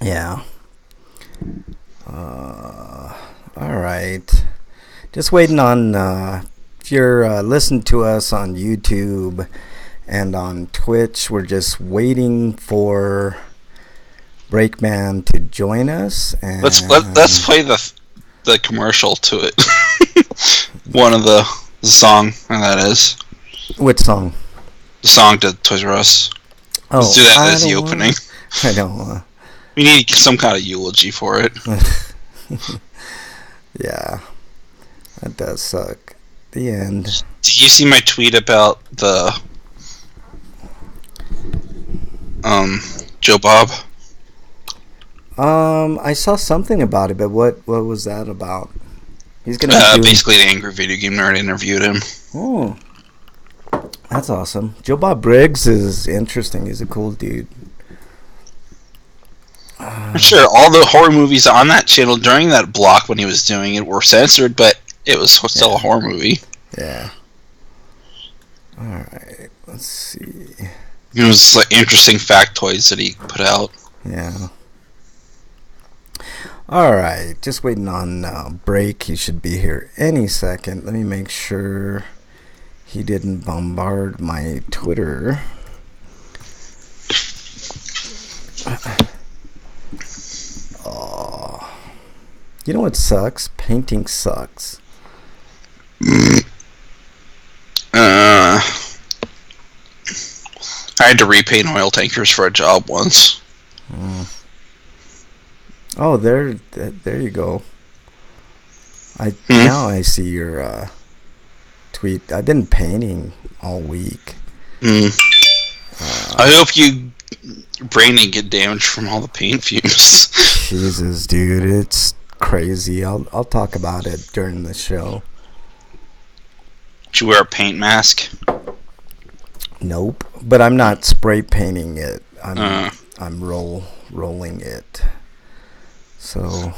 Yeah. All right. Just waiting on if you're listening to us on YouTube and on Twitch. We're just waiting for Breakman to join us. And let's play the commercial to it. One of the song, and that is which song? The song to Toys R Us. Oh, let's do that as the opening. I don't want. We need some kind of eulogy for it. Yeah, that does suck. The end. Did you see my tweet about the Joe Bob? I saw something about it, but what was that about? He's gonna basically the Angry Video Game Nerd interviewed him. Oh, that's awesome. Joe Bob Briggs is interesting. He's a cool dude. I'm sure all the horror movies on that channel during that block when he was doing it were censored, but it was still a horror movie. Yeah. Alright, let's see. It was like interesting factoids that he put out. Yeah. Alright, just waiting on break. He should be here any second. Let me make sure he didn't bombard my Twitter. Oh, you know what sucks? Painting sucks. I had to repaint oil tankers for a job once. Oh, there you go. Now I see your tweet. I've been painting all week. I hope you brain didn't get damaged from all the paint fumes. Jesus, dude, it's crazy. I'll talk about it during the show. Did you wear a paint mask? Nope, but I'm not spray painting it. I'm rolling it. So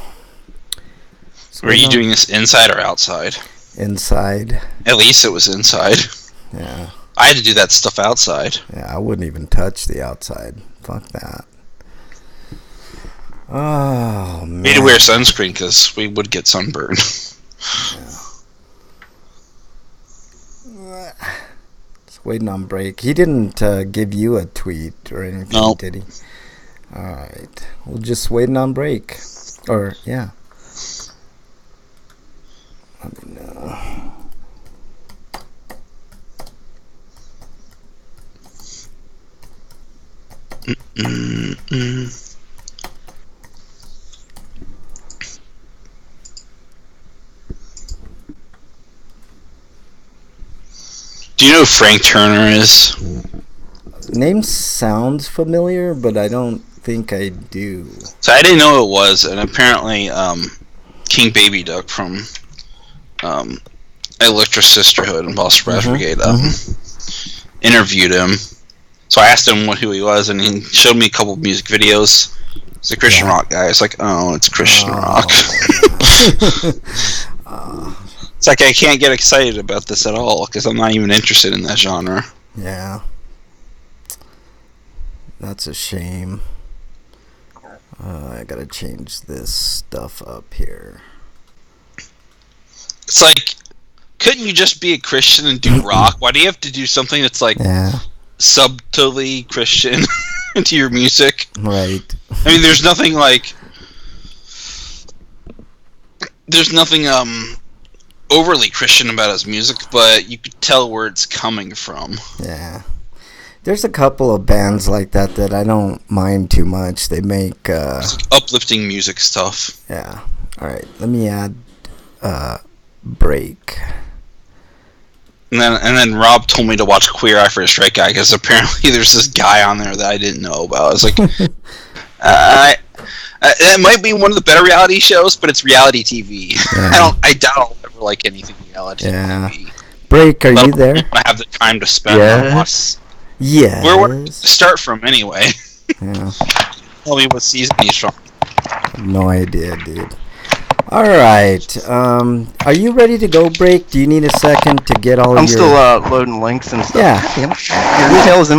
were you doing this inside or outside? Inside. At least it was inside. Yeah. I had to do that stuff outside. Yeah, I wouldn't even touch the outside. Fuck that. Oh, man. We had to wear sunscreen because we would get sunburned. Yeah. Just waiting on break. He didn't give you a tweet or anything, nope. Did he? Alright. We're just waiting on break. Or, yeah. Let me know. Do you know who Frank Turner is? Name sounds familiar, but I don't think I do. So I didn't know who it was, and apparently King Baby Duck from Electra Sisterhood and Boss Brass Brigade interviewed him. So I asked him who he was, and he showed me a couple of music videos. It's a Christian rock guy. It's like, oh, it's Christian rock. It's like I can't get excited about this at all because I'm not even interested in that genre. Yeah. That's a shame. I gotta change this stuff up here. It's like, couldn't you just be a Christian and do rock? Why do you have to do something that's like subtly Christian into your music? Right. I mean, there's nothing overly Christian about his music, but you could tell where it's coming from. Yeah. There's a couple of bands like that I don't mind too much. They make it's like uplifting music stuff. Yeah. All right. Let me add break. And then Rob told me to watch Queer Eye for a Straight Guy because apparently there's this guy on there that I didn't know about. I was like, it might be one of the better reality shows, but it's reality TV. Yeah. I doubt I'll ever like anything reality TV. Break, are you there? I have the time to spend on watch. Yes. Where would I start from anyway? Yeah. Tell me what season he's from. No idea, dude. All right. Are you ready to go, Break? Do you need a second to get all I'm still loading links and stuff. Yeah. Your tail is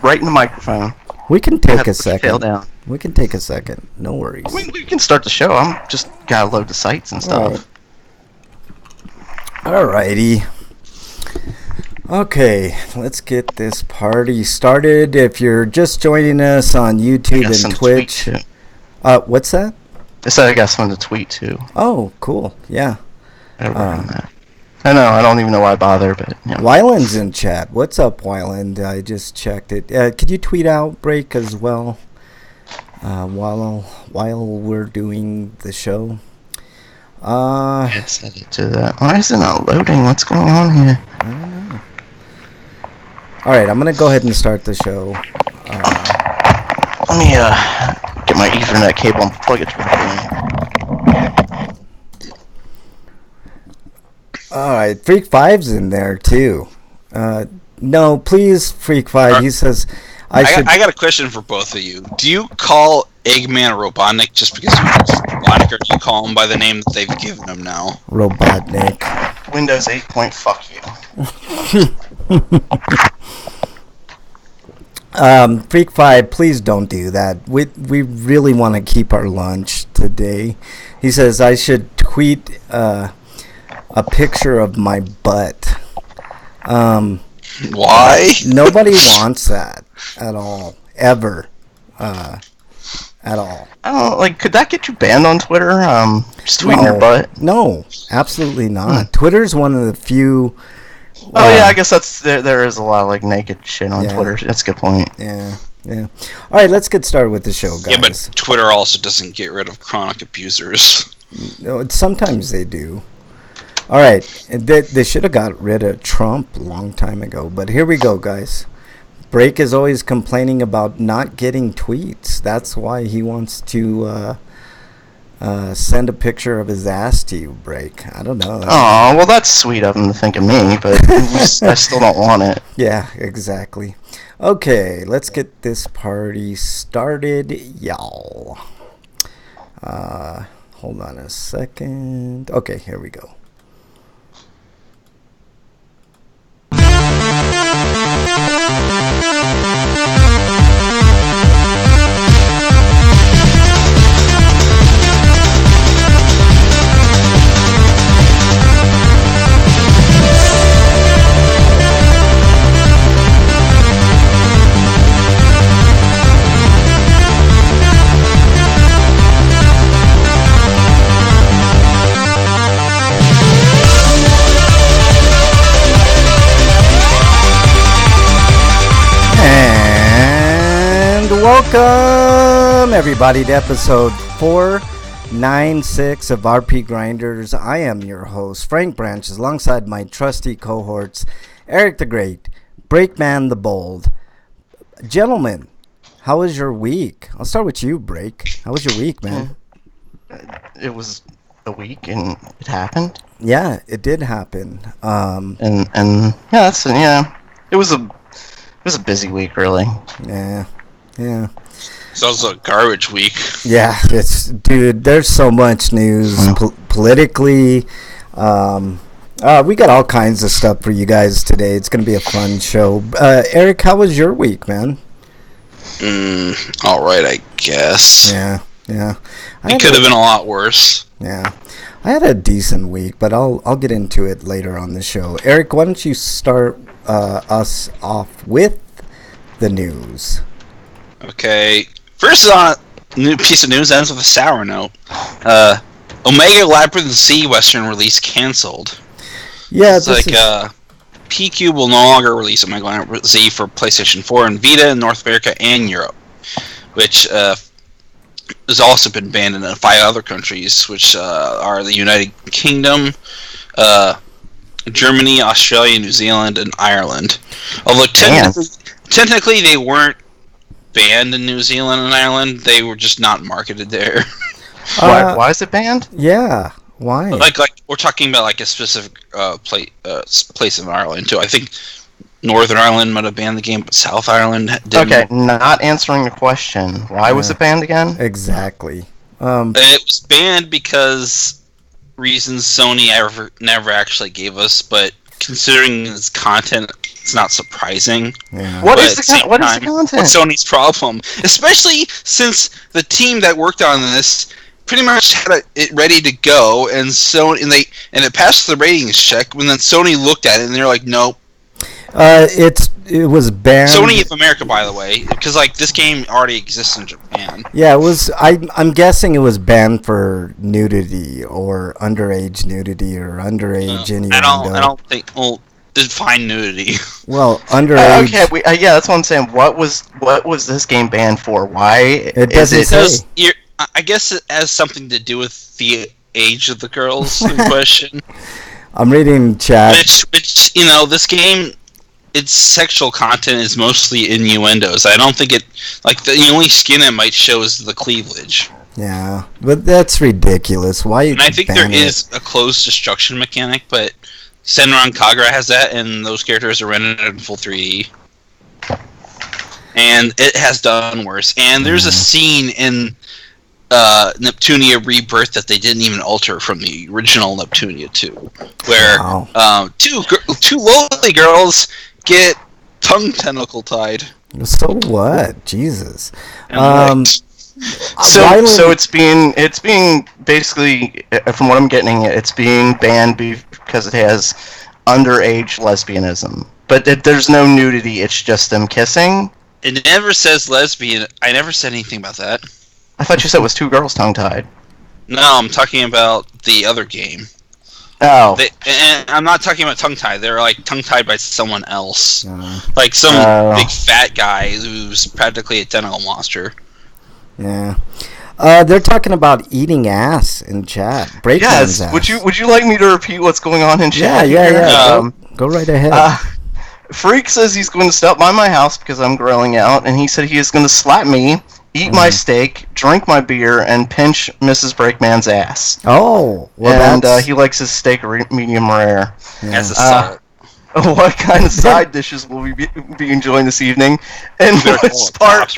right in the microphone. We can take a second. Down. We can take a second. No worries. We can start the show. I'm just gotta load the sites and stuff. Alrighty. Okay, let's get this party started. If you're just joining us on YouTube and Twitch, what's that? I said I got someone to tweet too. Oh, cool. Yeah. I know. I don't even know why I bother, but yeah. Wyland's in chat. What's up, Wyland? I just checked it. Could you tweet Outbreak as well? While we're doing the show. I set it to that. Why is it not loading? What's going on here? I don't know. All right, I'm gonna go ahead and start the show. Let me get my Ethernet cable and plug it directly. All right, Freak 5's in there too. No, please, Freak 5. He says I got a question for both of you. Do you call Eggman Robotnik just because you know Robotnik, or do you call him by the name that they've given him now? Robotnik. Windows 8 point fuck you. Freak 5, please don't do that. We really want to keep our lunch today. He says I should tweet a picture of my butt. Why? Nobody wants that at all, ever, at all. I don't know, like, could that get you banned on Twitter? Just tweeting your butt? No, absolutely not. Twitter's one of the few. Oh yeah, I guess there is a lot of like naked shit on Twitter. That's a good point. Yeah. All right, let's get started with the show, guys. Yeah, but Twitter also doesn't get rid of chronic abusers. No, sometimes they do. All right, they should have got rid of Trump a long time ago, but here we go, guys. Break is always complaining about not getting tweets. That's why he wants to send a picture of his ass to you, Break. I don't know. Oh, well, that's sweet of him to think of me, but I still don't want it. Yeah, exactly. Okay, let's get this party started, y'all. Hold on a second. Okay, here we go. Welcome, everybody, to episode 496 of RPGrinders. I am your host, Frank Branches, alongside my trusty cohorts, Eric the Great, Breakman the Bold. Gentlemen, how was your week? I'll start with you, Break. How was your week, man? It was a week, and it happened. Yeah, it did happen. And yeah, it was a busy week, really. Yeah. So it was a garbage week. Yeah, dude, there's so much news politically. We got all kinds of stuff for you guys today. It's going to be a fun show. Eric, how was your week, man? All right, I guess. Yeah. It could have been a lot worse. Yeah. I had a decent week, but I'll get into it later on the show. Eric, why don't you start us off with the news? Okay. First on new piece of news ends with a sour note. Omega Labyrinth Z Western release canceled. Yeah, it's like PQ will no longer release Omega Labyrinth Z for PlayStation 4 and Vita in North America and Europe, which has also been banned in 5 other countries, which are the United Kingdom, Germany, Australia, New Zealand, and Ireland. Although technically they weren't banned in New Zealand and Ireland, they were just not marketed there. Why is it banned? Yeah, why? Like we're talking about like a specific place in Ireland too. I think Northern Ireland might have banned the game, but South Ireland didn't. Okay, not answering the question. Why was it banned again? Exactly. It was banned because reasons Sony never actually gave us, but considering its content it's not surprising. Yeah. What But is at the same what is time, the content? what's Sony's problem? Especially since the team that worked on this pretty much had it ready to go, and it passed the ratings check. When then Sony looked at it and they're like, nope. It was banned. Sony of America, by the way, because like this game already exists in Japan. Yeah, it was. I'm guessing it was banned for nudity or underage nudity or underage innuendo. I don't think. Well, define nudity. Well, underage. Okay, yeah, that's what I'm saying. What was this game banned for? Why It doesn't say. Because I guess it has something to do with the age of the girls in question. I'm reading chat. Which this game, its sexual content is mostly innuendos. I don't think the only skin it might show is the cleavage. Yeah, but that's ridiculous. Why? And I think there is a closed destruction mechanic, but Senran Kagura has that, and those characters are rendered in full 3D. And it has done worse. And there's a scene in Neptunia Rebirth that they didn't even alter from the original Neptunia 2, where two lowly girls get tongue tentacle tied. So what? Jesus. So it's being basically, from what I'm getting, it's being banned because it has underage lesbianism. But there's no nudity. It's just them kissing. It never says lesbian. I never said anything about that. I thought you said it was two girls tongue-tied. No, I'm talking about the other game. Oh. And I'm not talking about tongue-tied. They're like tongue-tied by someone else. Like some big fat guy who's practically a tentacle monster. Yeah. They're talking about eating ass in chat. Breakman's ass. Would you like me to repeat what's going on in chat? Yeah. Go right ahead. Freak says he's going to stop by my house because I'm grilling out, and he said he is going to slap me, eat my steak, drink my beer, and pinch Mrs. Breakman's ass. Oh, well, and he likes his steak medium rare. Yeah. As a salt. What kind of side dishes will we be enjoying this evening? And which part?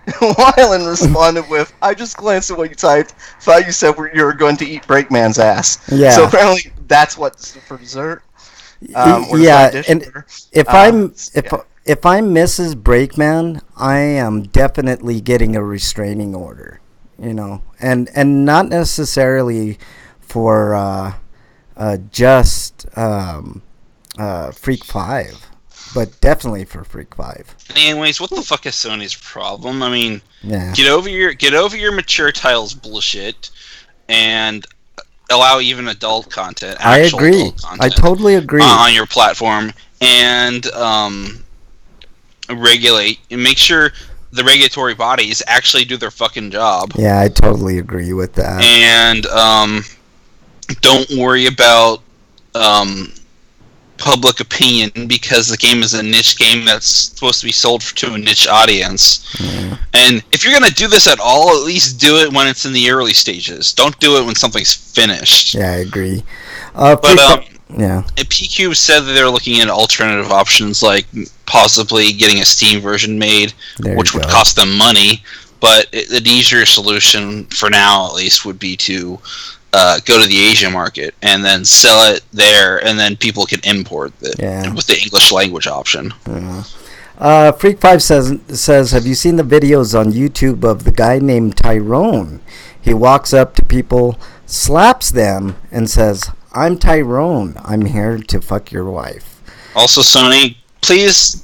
Wyland responded with, "I just glanced at what you typed. Thought you said you were going to eat Breakman's ass." Yeah. So apparently that's what's for dessert. And if I'm Mrs. Breakman, I am definitely getting a restraining order, and not necessarily for just Freak 5, but definitely for Freak 5. Anyways, what the fuck is Sony's problem? I mean, yeah. get over your mature titles bullshit, and allow even adult content. I agree. I totally agree. On your platform, and regulate and make sure the regulatory bodies actually do their fucking job. Yeah, I totally agree with that. And don't worry about public opinion, because the game is a niche game that's supposed to be sold to a niche audience. Yeah. And if you're going to do this at all, at least do it when it's in the early stages. Don't do it when something's finished. Yeah, I agree. PQ said that they're looking at alternative options, like possibly getting a Steam version made, which would cost them money. But the easier solution, for now at least, would be to go to the Asia market and then sell it there, and then people can import it with the English language option. Yeah. Freak 5 says, have you seen the videos on YouTube of the guy named Tyrone? He walks up to people, slaps them, and says, "I'm Tyrone. I'm here to fuck your wife." Also, Sony, please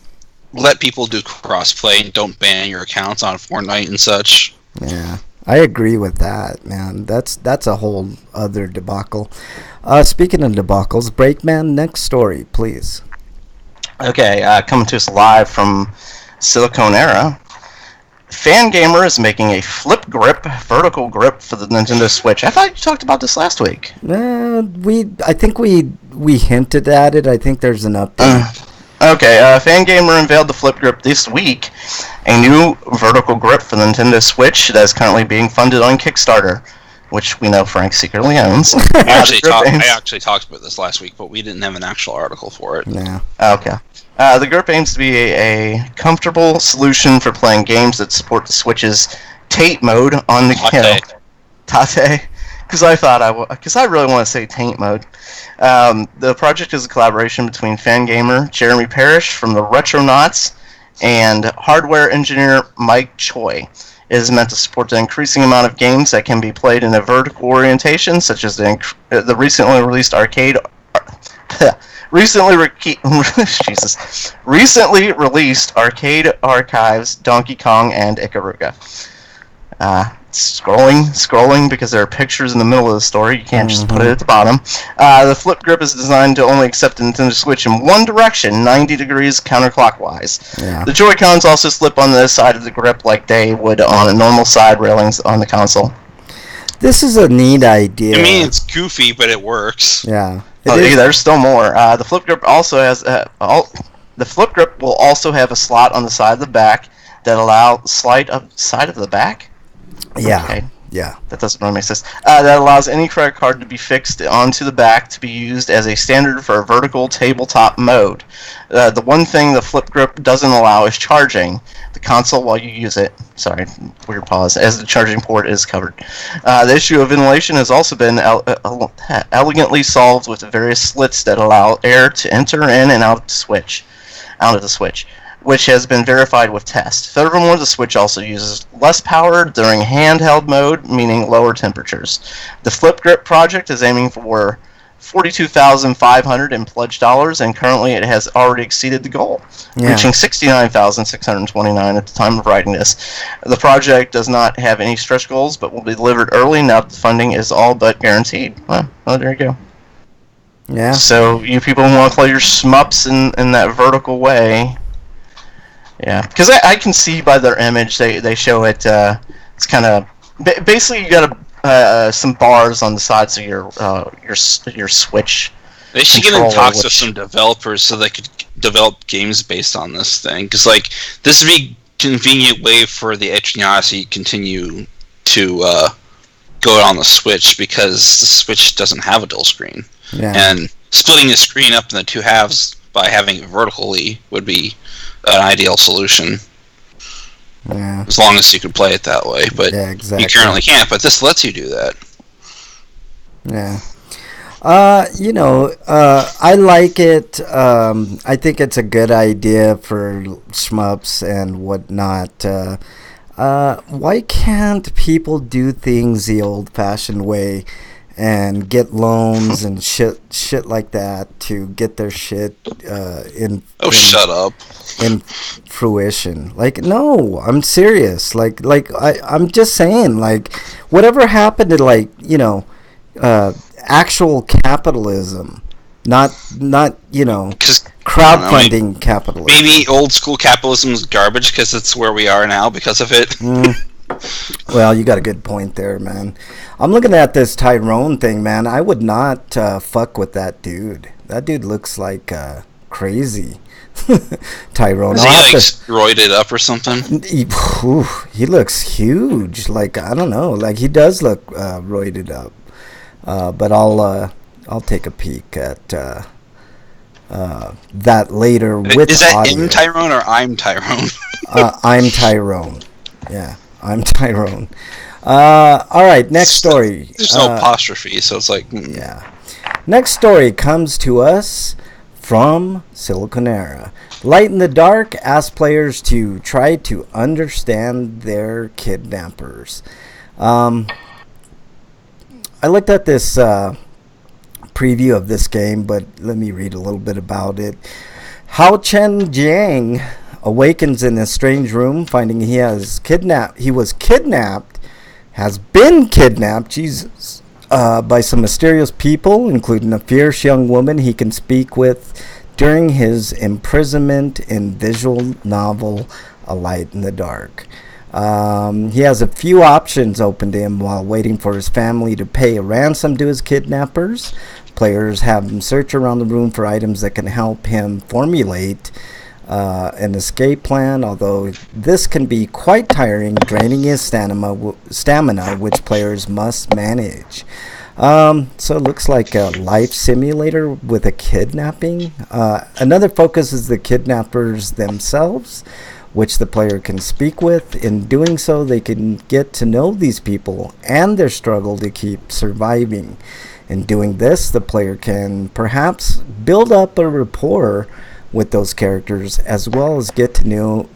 let people do crossplay and don't ban your accounts on Fortnite and such. Yeah. I agree with that, man. That's a whole other debacle. Speaking of debacles, Breakman, next story, please. Okay, coming to us live from Silicon Era. Fangamer is making a flip grip, vertical grip for the Nintendo Switch. I thought you talked about this last week. I think we hinted at it. I think there's an update. Okay, Fangamer unveiled the flip grip this week, a new vertical grip for the Nintendo Switch that is currently being funded on Kickstarter, which we know Frank secretly owns. I actually talked about this last week, but we didn't have an actual article for it. Yeah. Okay. The grip aims to be a comfortable solution for playing games that support the Switch's Tate mode on the Tate because I really want to say taint mode. The project is a collaboration between Fangamer Jeremy Parrish from the Retronauts and hardware engineer Mike Choi. It is meant to support the increasing amount of games that can be played in a vertical orientation, such as the recently released recently released arcade archives Donkey Kong and Ikaruga. Scrolling because there are pictures in the middle of the story. You can't just put it at the bottom. The flip grip is designed to only accept the Nintendo Switch in one direction, 90 degrees counterclockwise. Yeah. The Joy-Cons also slip on the side of the grip like they would on a normal side railings on the console. This is a neat idea. I mean, it's goofy, but it works. Yeah. There's still more. The flip grip also has the flip grip will also have a slot on the side of the back that allows side of the back. Yeah. Okay. Yeah. That doesn't really make sense. That allows any credit card to be fixed onto the back to be used as a standard for a vertical tabletop mode. The one thing the flip grip doesn't allow is charging the console while you use it. Sorry, weird pause, as the charging port is covered. The issue of ventilation has also been elegantly solved with the various slits that allow air to enter in and out of the Switch, which has been verified with tests. Furthermore, the Switch also uses less power during handheld mode, meaning lower temperatures. The Flip Grip project is aiming for $42,500 in pledged dollars, and currently it has already exceeded the goal, reaching $69,629 at the time of writing this. The project does not have any stretch goals, but will be delivered early now that the funding is all but guaranteed. Well, there you go. Yeah. So you people who want to play your shmups in that vertical way... Yeah, because I can see by their image they show it. It's kind of basically you got some bars on the sides of your Switch. They should get in talks with some developers so they could develop games based on this thing. Because this would be a convenient way for the Edge and Odyssey to continue to go on the Switch, because the Switch doesn't have a dual screen. Yeah. And splitting the screen up in the two halves by having it vertically would be an ideal solution. Yeah. As long as you can play it that way, but yeah, exactly. you currently can't. But this lets you do that. Yeah. I like it. I think it's a good idea for shmups and whatnot. Why can't people do things the old-fashioned way and get loans and shit like that to get their shit shut up. In fruition? Like, no, I'm serious. I'm just saying, whatever happened to actual capitalism, not crowdfunding capitalism. Maybe old school capitalism is garbage because it's where we are now because of it. Well, you got a good point there, man. I'm looking at this Tyrone thing, man. I would not fuck with that dude. That dude looks like crazy. Tyrone. Is he roided up or something? He looks huge. I don't know. He does look roided up. But I'll take a peek at that later with Is that audio. in Tyrone or I'm Tyrone? I'm Tyrone. Yeah, I'm Tyrone. All right, next story. There's no apostrophe, so it's Yeah. Next story comes to us from Siliconera. Light in the Dark asks players to try to understand their kidnappers. I looked at this preview of this game, but let me read a little bit about it. Hao Chen Jiang awakens in a strange room, finding he was kidnapped, Jesus, by some mysterious people, including a fierce young woman he can speak with during his imprisonment in visual novel A Light in the Dark. He has a few options open to him while waiting for his family to pay a ransom to his kidnappers. Players have him search around the room for items that can help him formulate an escape plan, although this can be quite tiring, draining his stamina, which players must manage. So it looks like a life simulator with a kidnapping. Another focus is the kidnappers themselves. which the player can speak with. In doing so, they can get to know these people and their struggle to keep surviving. In doing this, the player can perhaps build up a rapport with those characters, as well as get to know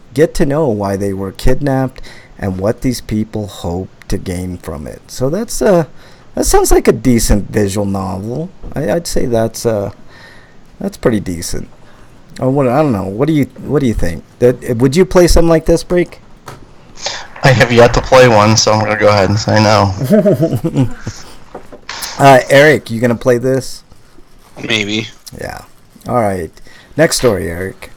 why they were kidnapped and what these people hope to gain from it. So that sounds like a decent visual novel. I'd say that's pretty decent. I don't know. What do you think? Would you play something like this, Break? I have yet to play one, so I'm gonna go ahead and say no. Eric, you gonna play this? Maybe. Yeah. All right. Next story, Eric.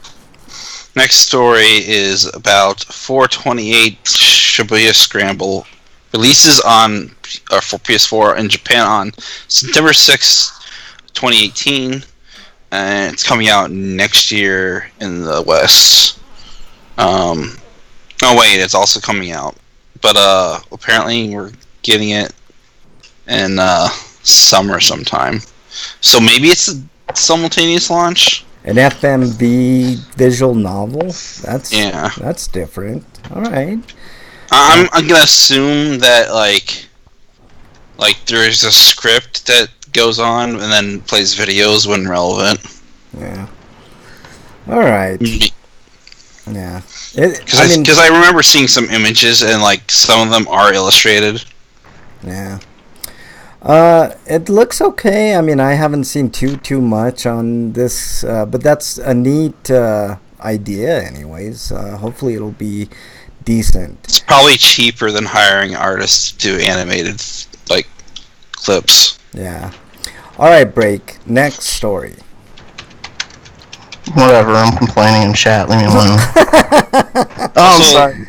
Next story is about 428 Shibuya Scramble. Releases for PS4 in Japan on September 6th, 2018. And it's coming out next year in the West. Oh wait, it's also coming out. But apparently we're getting it in summer sometime. So maybe it's a simultaneous launch. An FMV visual novel? That's different. All right. I'm gonna assume that like there's a script that goes on and then plays videos when relevant. Yeah. All right. Yeah. Because I remember seeing some images and like some of them are illustrated. Yeah. It looks okay. I mean, I haven't seen too much on this, but that's a neat idea anyways. Hopefully it'll be decent. It's probably cheaper than hiring artists to do animated like clips. Yeah. All right, Break. Next story. Whatever, I'm complaining in chat. Leave me alone. I'm sorry.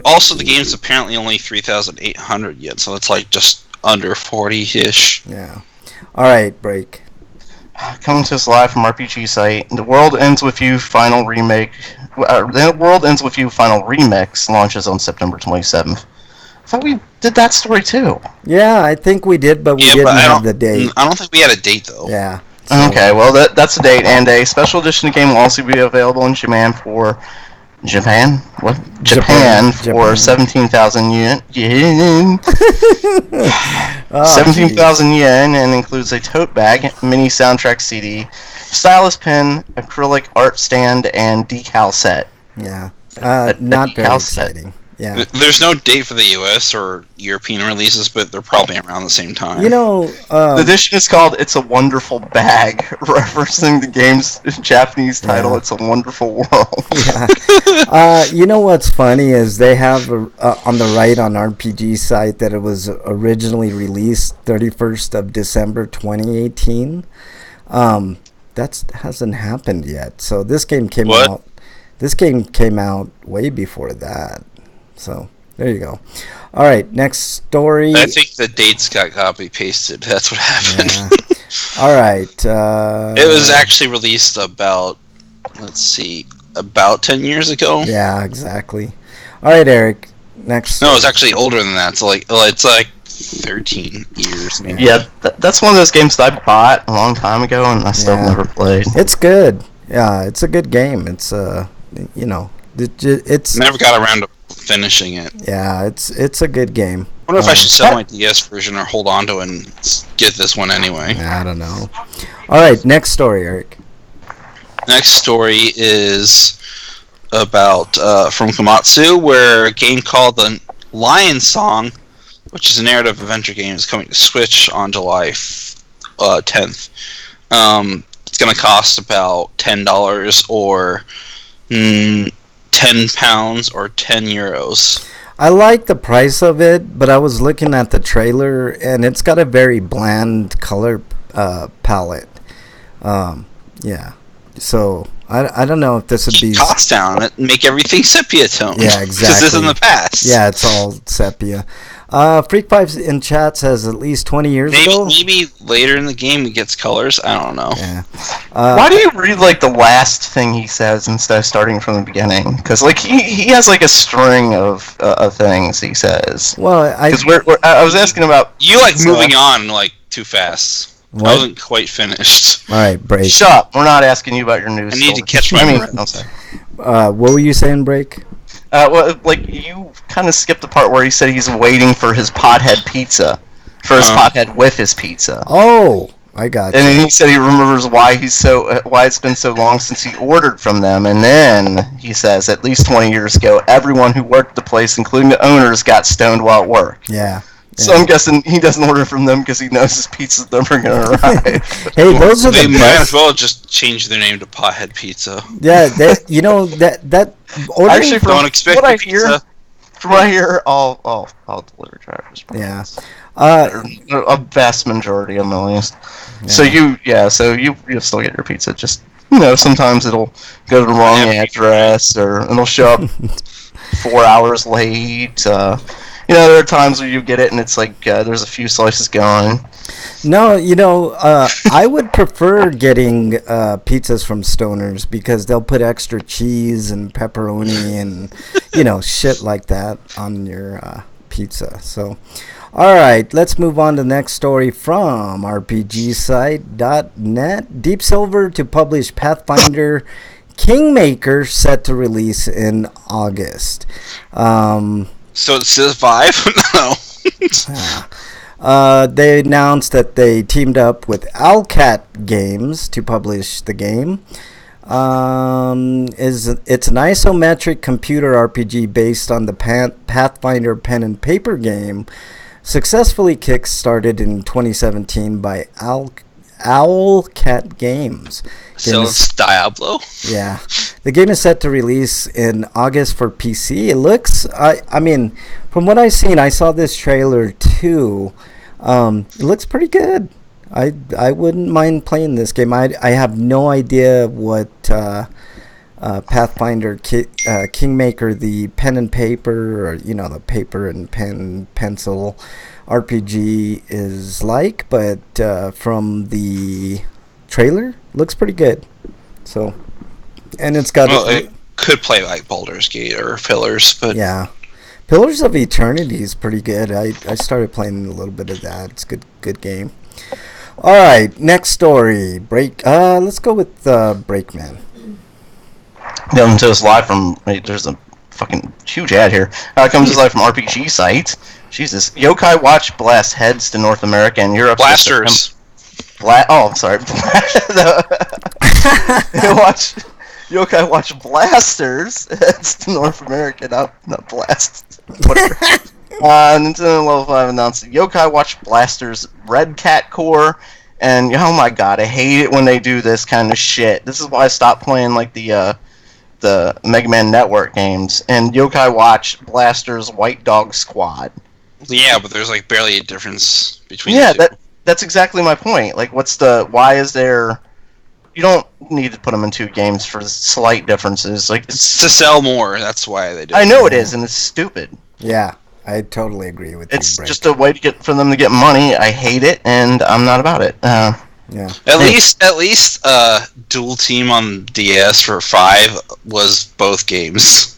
Also, the game's apparently only 3,800 yet, so it's like just under 40-ish. Yeah. All right, Break. Coming to us live from RPG site. The World Ends With You Final Remake. The World Ends With You Final Remix launches on September 27th. I thought we did that story too. Yeah, I think we did, but we didn't have the date. I don't think we had a date though. Yeah. So. Okay, well that's the date, and a special edition of the game will also be available in Japan for 17,000 yen. 17,000 yen, and includes a tote bag, mini soundtrack CD, stylus pen, acrylic art stand, and decal set. Yeah, not very exciting. Yeah. There's no date for the US or European releases, but they're probably around the same time. You know, the edition is called "It's a Wonderful Bag," referencing the game's Japanese title. Yeah. It's a Wonderful World. Yeah. You know what's funny is they have on the right on RPG site that it was originally released 31st of December 2018. That hasn't happened yet. So this game came out. This game came out way before that. So, there you go. All right, next story. I think the dates got copy-pasted. That's what happened. Yeah. All right. It was actually released about 10 years ago. Yeah, exactly. All right, Eric, next story. No, it's actually older than that. It's like 13 years, maybe. Yeah, that's one of those games that I bought a long time ago, and I still never played. It's good. Yeah, it's a good game. It's, it's... Never got around to finishing it. Yeah, it's a good game. I wonder if I should sell my DS version or hold on to it and get this one anyway. I don't know. All right, next story, Eric. Next story is about from Komatsu, where a game called The Lion Song, which is a narrative adventure game, is coming to Switch on July 10th. It's going to cost about $10 or £10 or €10. I like the price of it, but I was looking at the trailer, and it's got a very bland color palette. Yeah. So, I don't know if this would be... cost down and make everything sepia tone. Yeah, exactly. Because this is in the past. Yeah, it's all sepia. Freak Pipes in chat says at least 20 years ago. Maybe later in the game it gets colors. I don't know. Yeah. Why do you read like the last thing he says instead of starting from the beginning? Because like he has like a string of things he says. Well, I was asking about you like moving on like too fast. What? I wasn't quite finished. All right, break. Shut up. We're not asking you about your news. I need to catch my breath. I'm sorry. What were you saying, Break? Well, like, you kind of skipped the part where he said he's waiting for his pothead pizza. For his pothead with his pizza. Oh, I got you. And then he said he remembers why why it's been so long since he ordered from them. And then he says, at least 20 years ago, everyone who worked the place, including the owners, got stoned while at work. Yeah. So I'm guessing he doesn't order from them because he knows his pizza's never going to arrive. Hey, those are They the might best. as well just change their name to Pothead Pizza. Yeah, that ordering Actually, from Don't expect what I the hear, pizza. from what I hear, all delivery drivers. Yeah. A vast majority of them, at least. Yeah. So you still get your pizza. Just sometimes it'll go to the wrong address, or it'll show up 4 hours late. There are times where you get it and it's like there's a few slices gone. No, I would prefer getting pizzas from Stoners because they'll put extra cheese and pepperoni and shit like that on your pizza. So, all right, let's move on to the next story from RPGsite.net. Deep Silver to publish Pathfinder Kingmaker set to release in August. So it says 5? No. They announced that they teamed up with Owlcat Games to publish the game. It's an isometric computer RPG based on the Pathfinder pen and paper game, successfully kickstarted in 2017 by Owlcat Games. So it's Diablo? Yeah. The game is set to release in August for PC. It looks, I mean, from what I've seen, I saw this trailer too. It looks pretty good. I wouldn't mind playing this game. I have no idea what Pathfinder Kingmaker, the pen and paper, or the paper and pen pencil RPG is like, but from the trailer, looks pretty good. So, and it's got. Well, it could play like Baldur's Gate or Pillars, but yeah, Pillars of Eternity is pretty good. I started playing a little bit of that. It's good game. All right, next story. Let's go with Breakman. Comes to us live from. There's a fucking huge ad here. Comes to us live from RPG Site. Jesus, Yokai Watch blasts heads to North America and Europe. Blasters. I'm sorry. Yokai Watch blasters heads to North America, not blasts. Whatever. Nintendo Level 5 announced Yokai Watch Blasters Red Cat Core, and oh my god, I hate it when they do this kind of shit. This is why I stopped playing like the Mega Man Network games, and Yokai Watch Blasters White Dog Squad. Yeah, but there's like barely a difference between the two. That's exactly my point. Like, why is there... You don't need to put them in two games for slight differences. Like, it's to sell more, that's why they do it. I know it is, and it's stupid. Yeah, I totally agree with you. It's just a way for them to get money. I hate it, and I'm not about it. Yeah. At least Dual Team on DS for 5 was both games.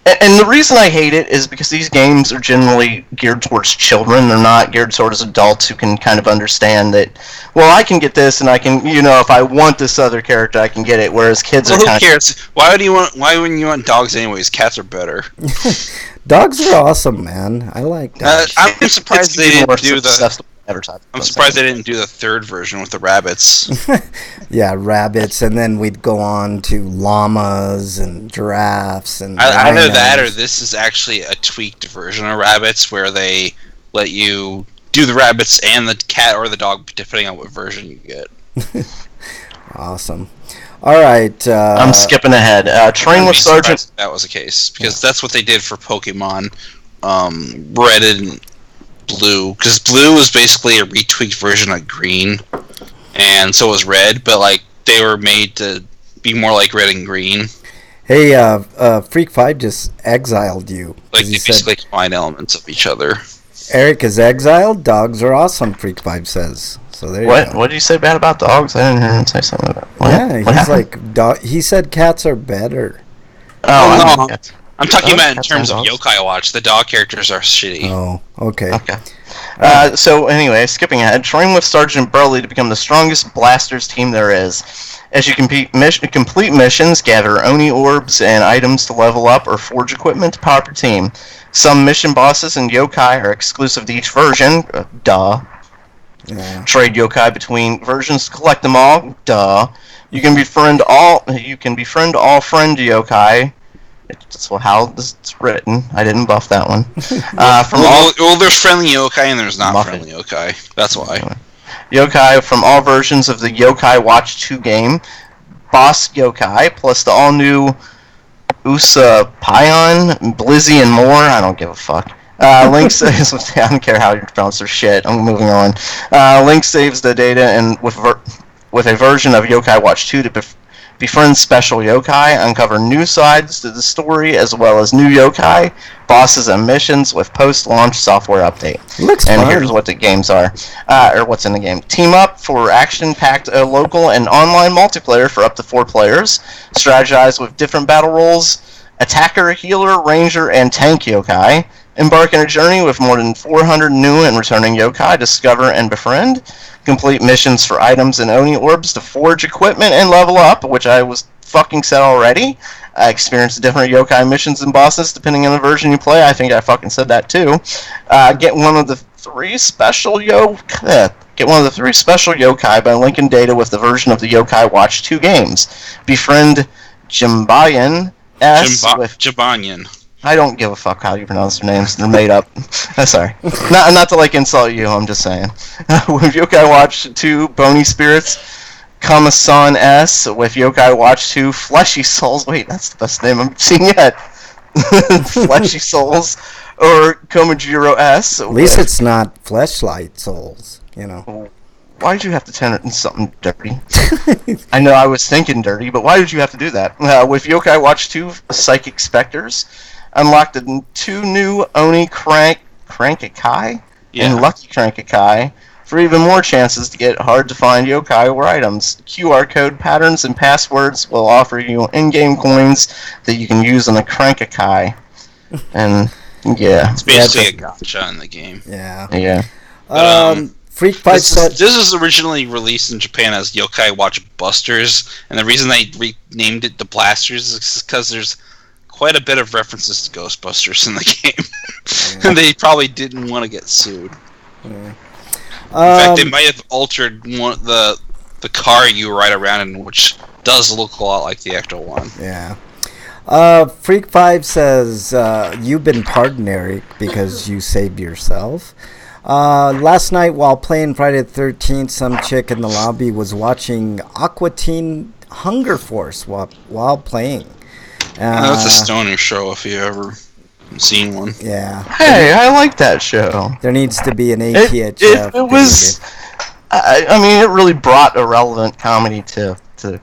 And the reason I hate it is because these games are generally geared towards children. They're not geared towards adults who can kind of understand that, well, I can get this, and I can, if I want this other character, I can get it, whereas kids are kind of... Who cares? Why wouldn't you want dogs anyways? Cats are better. Dogs are awesome, man. I like dogs. I'm surprised they didn't do the... advertising. I'm surprised they didn't do the third version with the rabbits. Yeah, rabbits, and then we'd go on to llamas and giraffes and either that or this is actually a tweaked version of rabbits where they let you do the rabbits and the cat or the dog depending on what version you get. Awesome. All right. I'm skipping ahead. Train with Sergeant... That was the case because that's what they did for Pokemon Red and Blue, because Blue was basically a retweaked version of Green, and so was Red, but like they were made to be more like Red and Green. Hey, Freak 5 just exiled you. Like they basically combine elements of each other. Eric is exiled. Dogs are awesome. Freak 5 says. So there. What? You go. What did you say bad about dogs? I didn't hear him say something about. He's like he said cats are better. Oh, no. I'm talking about in terms of Yokai Watch. The dog characters are shitty. Oh, okay. So anyway, skipping ahead, train with Sergeant Burley to become the strongest blasters team there is. As you complete missions, gather Oni orbs and items to level up or forge equipment to power up your team. Some mission bosses and yokai are exclusive to each version. Duh. Yeah. Trade yokai between versions to collect them all. Duh. You can befriend all friend yokai. That's how this is written. I didn't buff that one. There's friendly yokai and there's not friendly yokai. That's why. Yokai from all versions of the Yokai Watch 2 game. Boss yokai, plus the all-new Usa Pion, Blizzy, and more. I don't give a fuck. Link saves... I don't care how you pronounce their shit. I'm moving on. Link saves the data and with a version of Yokai Watch 2 to befriend special yokai, uncover new sides to the story, as well as new yokai, bosses, and missions with post-launch software update. Looks and fun. Here's what the games are, or what's in the game. Team up for action-packed local and online multiplayer for up to 4 players. Strategize with different battle roles. Attacker, healer, ranger, and tank yokai. Embark on a journey with more than 400 new and returning yokai. Discover and befriend. Complete missions for items and Oni orbs to forge equipment and level up, which I was fucking said already. I experienced different yokai missions and bosses depending on the version you play. I think I fucking said that too. Get one of the 3 special yokai by linking data with the version of the Yokai Watch 2 games. Befriend Jimbayan S with Jibanyan. I don't give a fuck how you pronounce their names. They're made up. Sorry. Not to insult you, I'm just saying. With Yokai Watch 2 Bony Spirits, Kama-san S with Yokai Watch 2 Fleshy Souls. Wait, that's the best name I've seen yet. Fleshy Souls. Or Komajiro S. At least it's not Fleshlight Souls, you know. Why did you have to turn it into something dirty? I know I was thinking dirty, but why did you have to do that? With Yokai Watch 2 Psychic Specters, unlocked 2 new Oni Crankakai and Lucky Crankakai for even more chances to get hard-to-find yokai or items. QR code patterns and passwords will offer you in-game coins that you can use on a Crankakai. And, yeah. It's basically a gotcha in the game. Yeah. Yeah. Freak Fight said... This was originally released in Japan as Yokai Watch Busters, and the reason they renamed it the Blasters is because there's quite a bit of references to Ghostbusters in the game. And they probably didn't want to get sued. Yeah. In fact, they might have altered the car you ride around in, which does look a lot like the actual one. Yeah. Freak5 says, you've been pardoned, Eric, because you saved yourself. Last night while playing Friday the 13th, some chick in the lobby was watching Aqua Teen Hunger Force while playing. That's a stoner show if you ever seen one. Yeah. Hey, I like that show. There needs to be an ATHF. It was... I mean, it really brought a relevant comedy to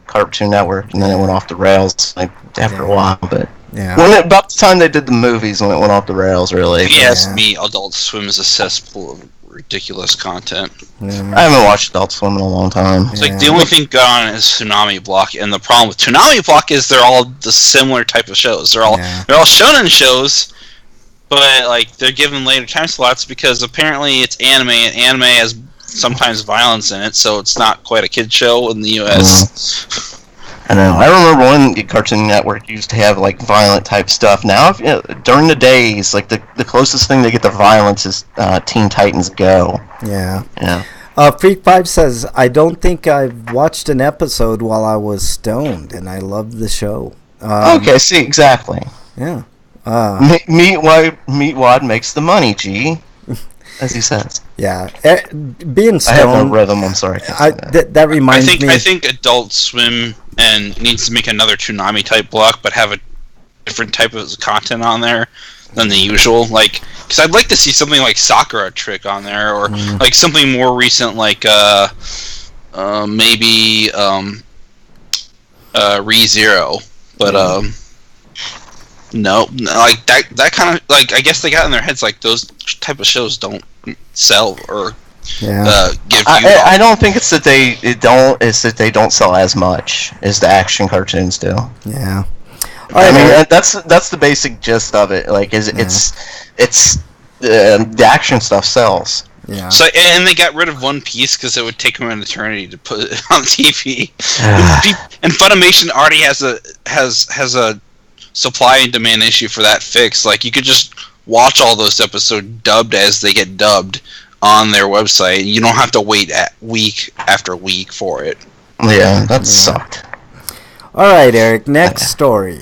Cartoon Network, and then it went off the rails after a while, but... Yeah. About the time they did the movies when it went off the rails, really. If you ask me, Adult Swim is a cesspool of ridiculous content. I haven't watched Adult Swim in a long time. It's like the only thing going on is Tsunami Block, and the problem with Tsunami Block is they're all the similar type of shows. They're all shonen shows, but they're given later time slots because apparently it's anime, and anime has sometimes violence in it, so it's not quite a kid show in the U.S. I know. I remember when Cartoon Network used to have violent type stuff. Now, during the days, the closest thing they get to violence is Teen Titans Go. Yeah. Yeah. Freak5 says, I don't think I've watched an episode while I was stoned, and I love the show. Okay, see, exactly. Yeah. Meatwad makes the money, G. As he says. Yeah. Being stoned... I have no rhythm, I'm sorry. That reminds me... I think Adult Swim needs to make another Toonami type block, but have a different type of content on there than the usual. Because I'd like to see something like Sakura Trick on there, or something more recent like maybe ReZero. But no, that kind of I guess they got in their heads those type of shows don't sell or give you. I don't think it's that it's that they don't sell as much as the action cartoons do. Yeah. I mean that's the basic gist of it. It's the action stuff sells. Yeah. So and they got rid of One Piece because it would take them an eternity to put it on TV. And Funimation already has a supply and demand issue for that fix. Like you could just watch all those episodes dubbed as they get dubbed on their website. You don't have to wait week after week for it. Yeah, that sucked. All right, Eric. Next story.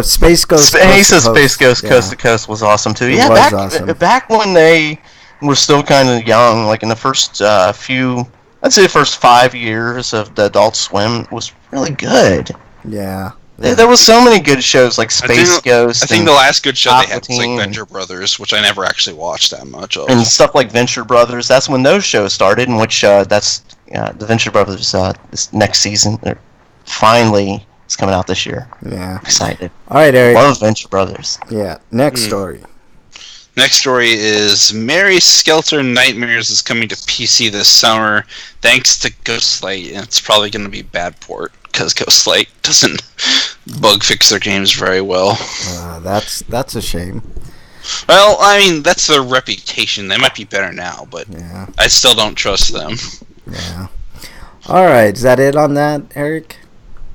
Space Ghost. He says Space Ghost Coast to Coast was awesome too. It was awesome. Back when they were still kind of young, like in the first I'd say the first 5 years of the Adult Swim was really good. Yeah. There was so many good shows like Space Ghost. I think the last good show they had was like Venture Brothers, which I never actually watched that much of. And stuff like Venture Brothers. That's when those shows started, in which that's the Venture Brothers this next season finally is coming out this year. Yeah. Excited. All right, Eric. Love Venture Brothers. Yeah. Next story. Next story is Mary Skelter Nightmares is coming to PC this summer thanks to Ghostlight, and it's probably going to be bad port because Ghostlight doesn't bug fix their games very well. That's a shame. Well, I mean, that's their reputation. They might be better now, but I still don't trust them. Yeah. All right, is that it on that, Eric?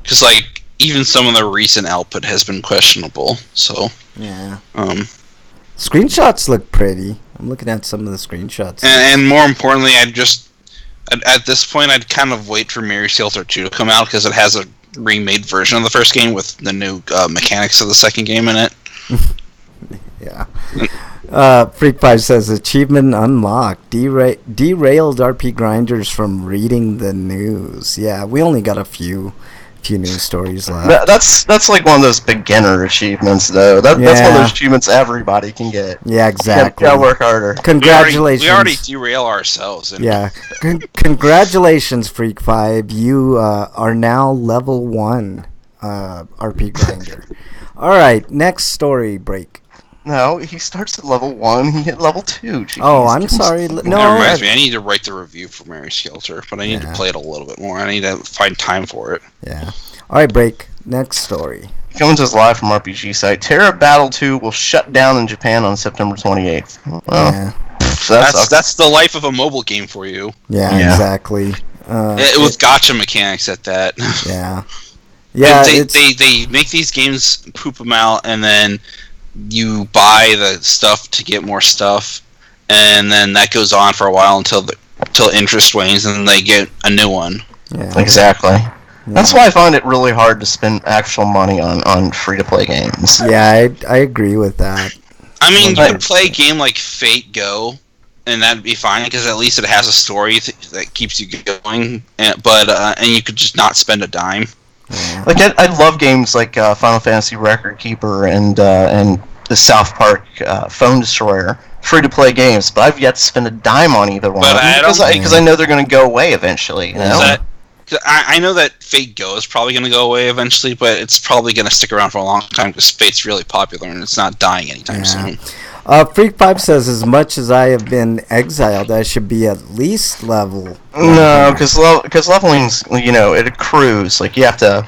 Because like even some of their recent output has been questionable. So yeah. Screenshots look pretty. I'm looking at some of the screenshots. And more importantly, at this point, I'd kind of wait for Mary Skelter 2 to come out because it has a remade version of the first game with the new mechanics of the second game in it. Yeah. Freak5 says, achievement unlocked. Derailed RPGrinders from reading the news. Yeah, we only got a few news stories left. That's like one of those beginner achievements, though. That's one of those achievements everybody can get. Yeah, exactly. You gotta work harder. Congratulations. We already derail ourselves. Yeah. Congratulations, Freak5. You are now level 1 RP Grinder. All right, next story break. No, he starts at level 1. He hit level 2. Jeez. Oh, I'm sorry. No, that reminds me. I need to write the review for Mary Skelter, but I need to play it a little bit more. I need to find time for it. Yeah. All right, break. Next story. Coming to us live from RPG site. Terra Battle 2 will shut down in Japan on September 28th. Well, that's the life of a mobile game for you. Yeah. Exactly. With gacha mechanics at that. Yeah. Yeah. They make these games, poop them out, and then you buy the stuff to get more stuff, and then that goes on for a while until interest wanes, and then they get a new one. Yeah. Exactly. Yeah. That's why I find it really hard to spend actual money on free-to-play games. Yeah, I agree with that. I mean, you could play a game like Fate Go, and that'd be fine, because at least it has a story that keeps you going, and you could just not spend a dime. Yeah. Like I love games like Final Fantasy Record Keeper and the South Park Phone Destroyer, free-to-play games, but I've yet to spend a dime on either one because I know they're going to go away eventually. You know? I know that Fate Go is probably going to go away eventually, but it's probably going to stick around for a long time because Fate's really popular and it's not dying anytime soon. Freak5 says, as much as I have been exiled, I should be at least level. No, because leveling's, it accrues. Like, you have to...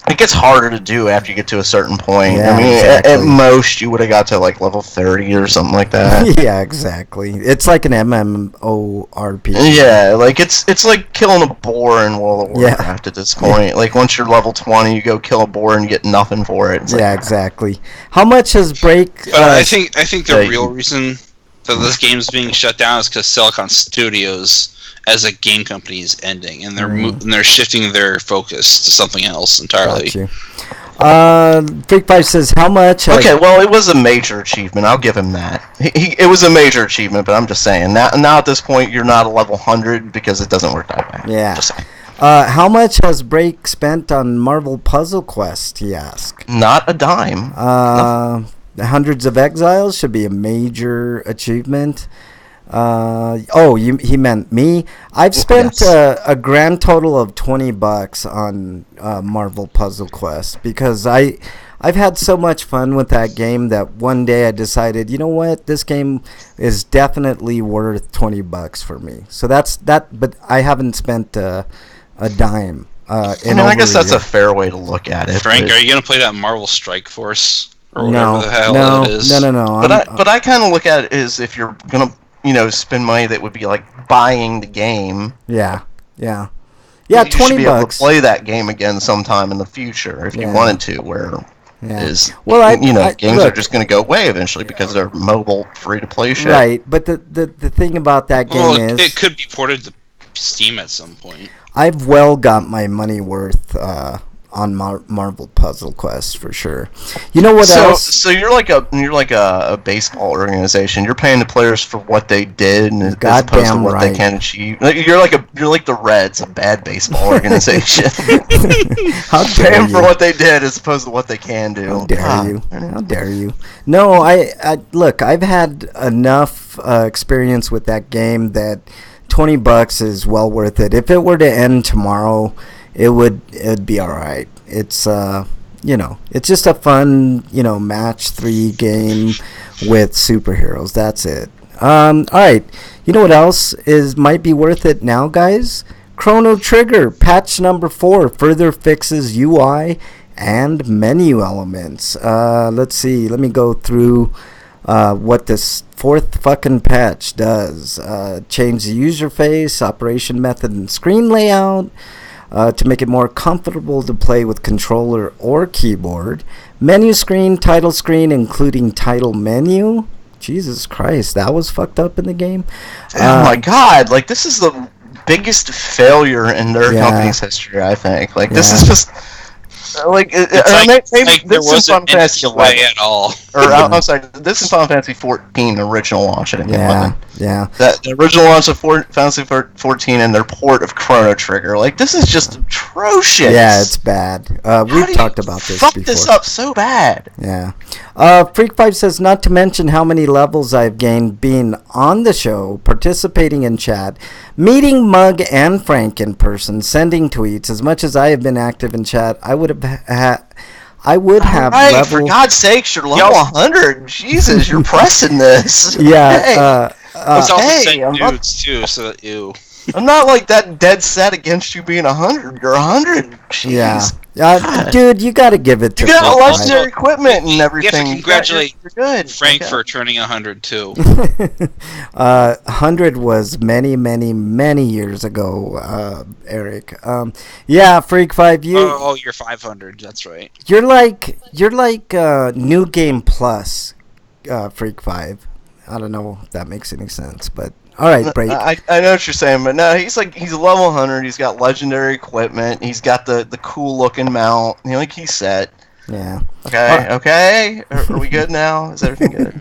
It gets harder to do after you get to a certain point. Yeah, I mean, exactly. at most, you would have got to, like, level 30 or something like that. Yeah, exactly. It's like an MMORPG. Yeah, like, it's like killing a boar in World of Warcraft at this point. Yeah. Like, once you're level 20, you go kill a boar and you get nothing for it. It's exactly. How much has Break... But I think the real reason that this game's being shut down is because Silicon Studios as a game company is ending, and they're shifting their focus to something else entirely. Freak5 says, how much... Okay, well, it was a major achievement. I'll give him that. It was a major achievement, but I'm just saying. Now at this point, you're not a level 100 because it doesn't work that way. Yeah. Just saying. How much has Break spent on Marvel Puzzle Quest, he asked? Not a dime. The Hundreds of Exiles should be a major achievement. He meant me. I've spent a grand total of $20 on Marvel Puzzle Quest because I've had so much fun with that game that one day I decided, you know what, this game is definitely worth $20 for me. So that's that, but I haven't spent a dime. I guess that's a fair way to look at it. Frank, are you gonna play that Marvel Strike Force or no, whatever the hell it is? No. But I kind of look at it as if you're gonna spend money that would be like buying the game. Yeah. You $20. should be able to play that game again sometime in the future if you wanted to. Games are just going to go away eventually because they're mobile, free to play shit. Right, but the thing about that game is it could be ported to Steam at some point. I've got my money worth on Marvel Puzzle Quest for sure. You know what else? So you're like a baseball organization. You're paying the players for what they did, and as opposed to what they can achieve. You're like the Reds, a bad baseball organization. How dare pay them you? for what they did as opposed to what they can do. How dare you? How dare you? No, I look. I've had enough experience with that game that $20 is well worth it. If it were to end tomorrow, it'd be all right. It's it's just a fun match 3 game with superheroes. That's it. All right. You know what else might be worth it now, guys? Chrono Trigger patch number 4 further fixes UI and menu elements. Let's see. Let me go through what this 4th fucking patch does. Change the user face, operation method, and screen layout to make it more comfortable to play with controller or keyboard. Menu screen, title screen, including title menu. Jesus Christ, that was fucked up in the game. Oh my god, this is the biggest failure in their company's history, I think. This is just maybe there wasn't any way at all. I'm sorry, this is Final Fantasy 14 original launch. I didn't get 11. Yeah. The original launch of Final Fantasy 14 and their port of Chrono Trigger. This is just atrocious. Yeah, it's bad. We've talked about this before. Fuck this up so bad. Yeah. Freak5 says, not to mention how many levels I've gained being on the show, participating in chat, meeting Mug and Frank in person, sending tweets. As much as I have been active in chat, I would have level. For God's sakes, you're level 100. Jesus, you're pressing this. Yeah. It's also sent nudes too, so that I'm not that dead set against you being 100. You're 100. Jeez. Yeah. Dude, you got to give it to. You got legendary equipment and everything. You have to congratulate good. Frank for turning 100 too. 100 was many, many, many years ago, Eric. Yeah, Freak5, you. Oh, you're 500. That's right. You're like New Game Plus, Freak5. I don't know if that makes any sense, but all right, Break. I know what you're saying, but no, he's level 100. He's got legendary equipment. He's got the cool looking mount. He's set. Yeah. Okay. Are we good now? Is everything good?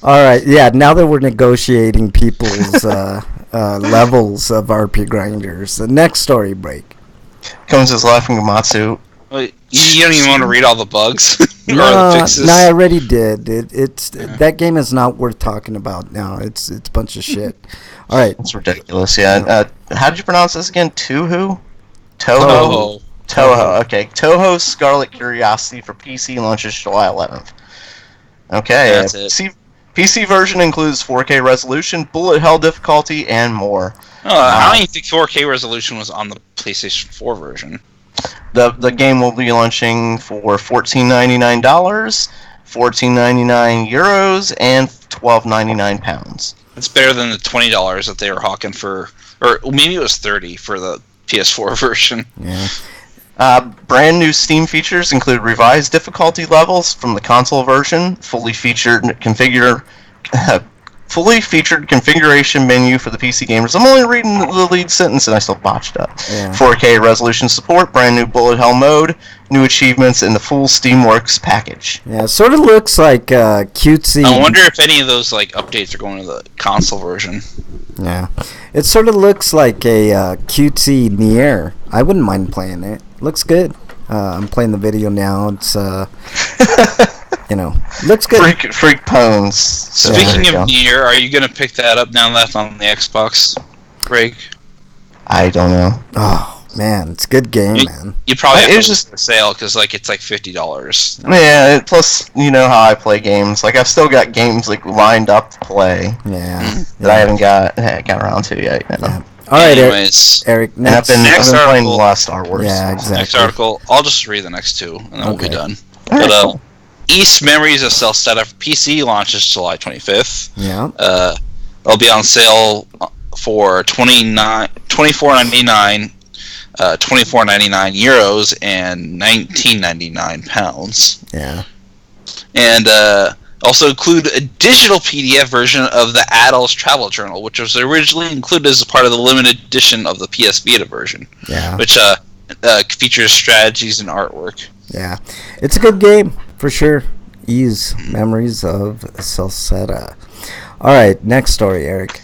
All right. Yeah. Now that we're negotiating people's levels of RPGrinders, the next story, Break. Comes as laughing Gamatsu. Wait, you don't even want to read all the bugs or No, the fixes? I already did. That game is not worth talking about now. It's a bunch of shit. All right. It's ridiculous. Yeah. How did you pronounce this again? Toho. Okay. Toho Scarlet Curiosity for PC launches July 11th. Okay. That's it. PC version includes 4K resolution, bullet hell difficulty, and more. I don't even think 4K resolution was on the PlayStation 4 version. The game will be launching for $14.99, €14.99, and £12.99. It's better than the $20 that they were hawking for, or maybe it was $30 for the PS4 version. Yeah. Brand new Steam features include revised difficulty levels from the console version, fully featured configuration menu for the PC gamers. I'm only reading the lead sentence and I still botched up. Yeah. 4K resolution support, brand new bullet hell mode, new achievements, and the full Steamworks package. Yeah, it sort of looks like cutesy. I wonder if any of those updates are going to the console version. Yeah, it sort of looks like a cutesy Nier. I wouldn't mind playing it. Looks good. I'm playing the video now. It's looks good. Freak Pones. Speaking of Nier, are you going to pick that up now that's on the Xbox, Greg? I don't know. Oh man, it's a good game, man. You probably have to just a sale because it's $50. Yeah. Plus, you know how I play games. I've still got games lined up to play. Yeah. That I haven't got around to yet. Yeah. All right, anyways, Eric. And I've been playing the last Star Wars. Yeah, exactly. Next article. I'll just read the next two, and then we'll be done. But East Memories of Cell Setup for PC launches July 25th. Yeah. It'll be on sale for €24.99, €24.99, and £19.99. Yeah. And also include a digital PDF version of the Adult's Travel Journal, which was originally included as a part of the limited edition of the PS Vita version. Yeah. Which features strategies and artwork. Yeah. It's a good game, for sure. Memories of Salsetta. All right, next story, Eric.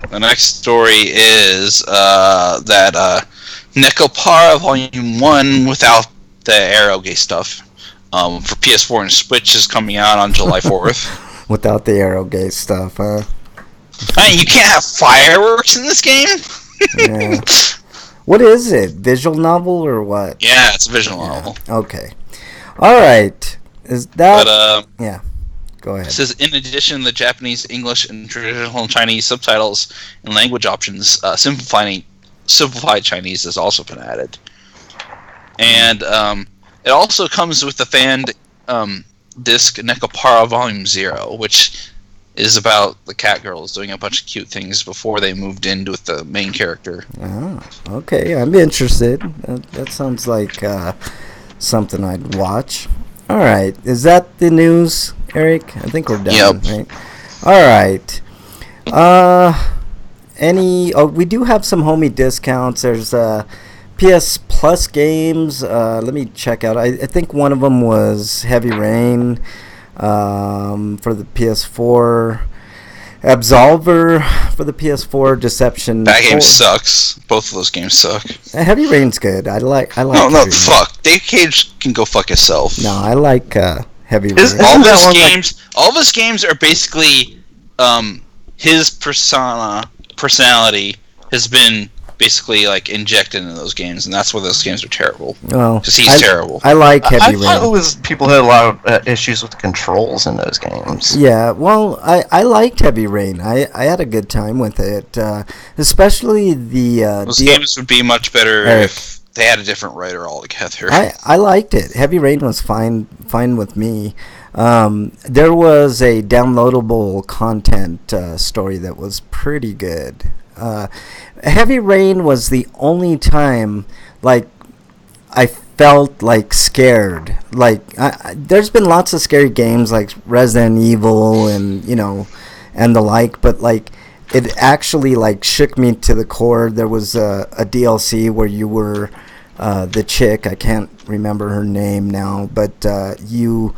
The next story is that Nekopara Volume 1 without the Arrowgate stuff for PS4 and Switch is coming out on July 4th. Without the Arrowgate stuff, huh? I mean, you can't have fireworks in this game? Yeah. What is it? Visual novel or what? Yeah, it's a visual novel. Okay. All right. Is that... But, yeah. Go ahead. It says, in addition, the Japanese, English, and traditional Chinese subtitles and language options, simplified Chinese has also been added. And it also comes with the fan disc Nekopara Volume 0, which is about the cat girls doing a bunch of cute things before they moved in with the main character. Ah, okay. I'm interested. That sounds like something I'd watch. All right. Is that the news, Eric? I think we're done. Yep. Right? All right. We do have some homie discounts. There's PS Plus games. Let me check out. I think one of them was Heavy Rain for the PS4. Absolver for the PS4. Deception. That game sucks. Both of those games suck. Heavy Rain's good. I like. No, fuck. Dave Cage can go fuck himself. No, I like Heavy Rain. All of his games are basically his personality has been basically like injected into those games, and that's why those games are terrible. Well, because he's terrible. I like Heavy Rain. I thought people had a lot of issues with the controls in those games. Yeah, well, I liked Heavy Rain. I had a good time with it, especially the. Those games would be much better if they had a different writer altogether. I liked it. Heavy Rain was fine with me. There was a downloadable content story that was pretty good. Heavy Rain was the only time like I felt like scared. Like there's been lots of scary games like Resident Evil and and the like, but like it actually like shook me to the core. There was a DLC where you were the chick, I can't remember her name now, but you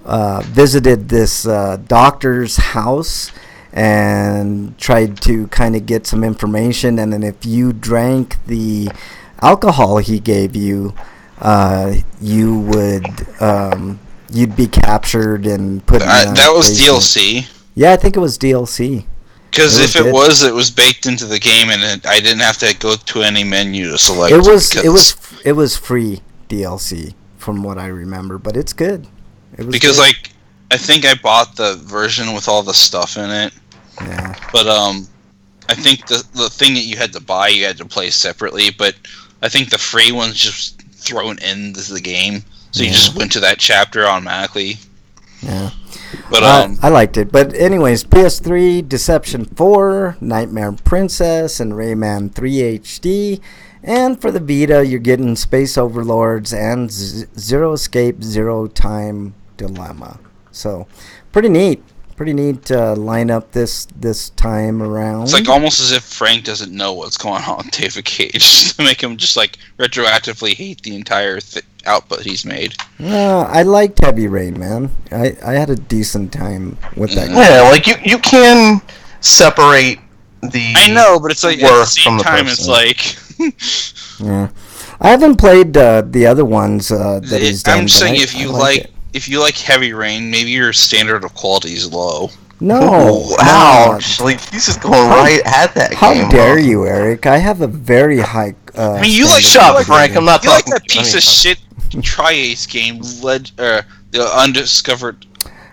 visited this doctor's house and tried to kind of get some information, and then if you drank the alcohol he gave you, you would you'd be captured and put in that was DLC. Yeah, I think it was DLC. Because if it was baked into the game, and I didn't have to go to any menu to select. It was free DLC from what I remember, but it's good. Because good. Like I think I bought the version with all the stuff in it. Yeah. But I think the thing that you had to buy, you had to play separately. But I think the free one's just thrown into the game, so you just went to that chapter automatically. Yeah. But I liked it. But anyways, PS3, Deception 4, Nightmare Princess, and Rayman 3 HD. And for the Vita, you're getting Space Overlords and Zero Escape, Zero Time Dilemma. So, pretty neat line up this time around. It's like almost as if Frank doesn't know what's going on with David Cage to make him just like retroactively hate the entire output he's made. No, I liked Heavy Rain, man. I had a decent time with that game. Yeah, like you can separate the I know, but it's like at the same time it's like yeah. I haven't played the other ones that he's done. I'm just saying if you like Heavy Rain, maybe your standard of quality is low. No. Ouch. Like, he's just going right at that how game. How dare you, Eric? I have a very high I mean, you like Frank. I'm not talking. You like that piece of shit Tri-Ace game, the Undiscovered...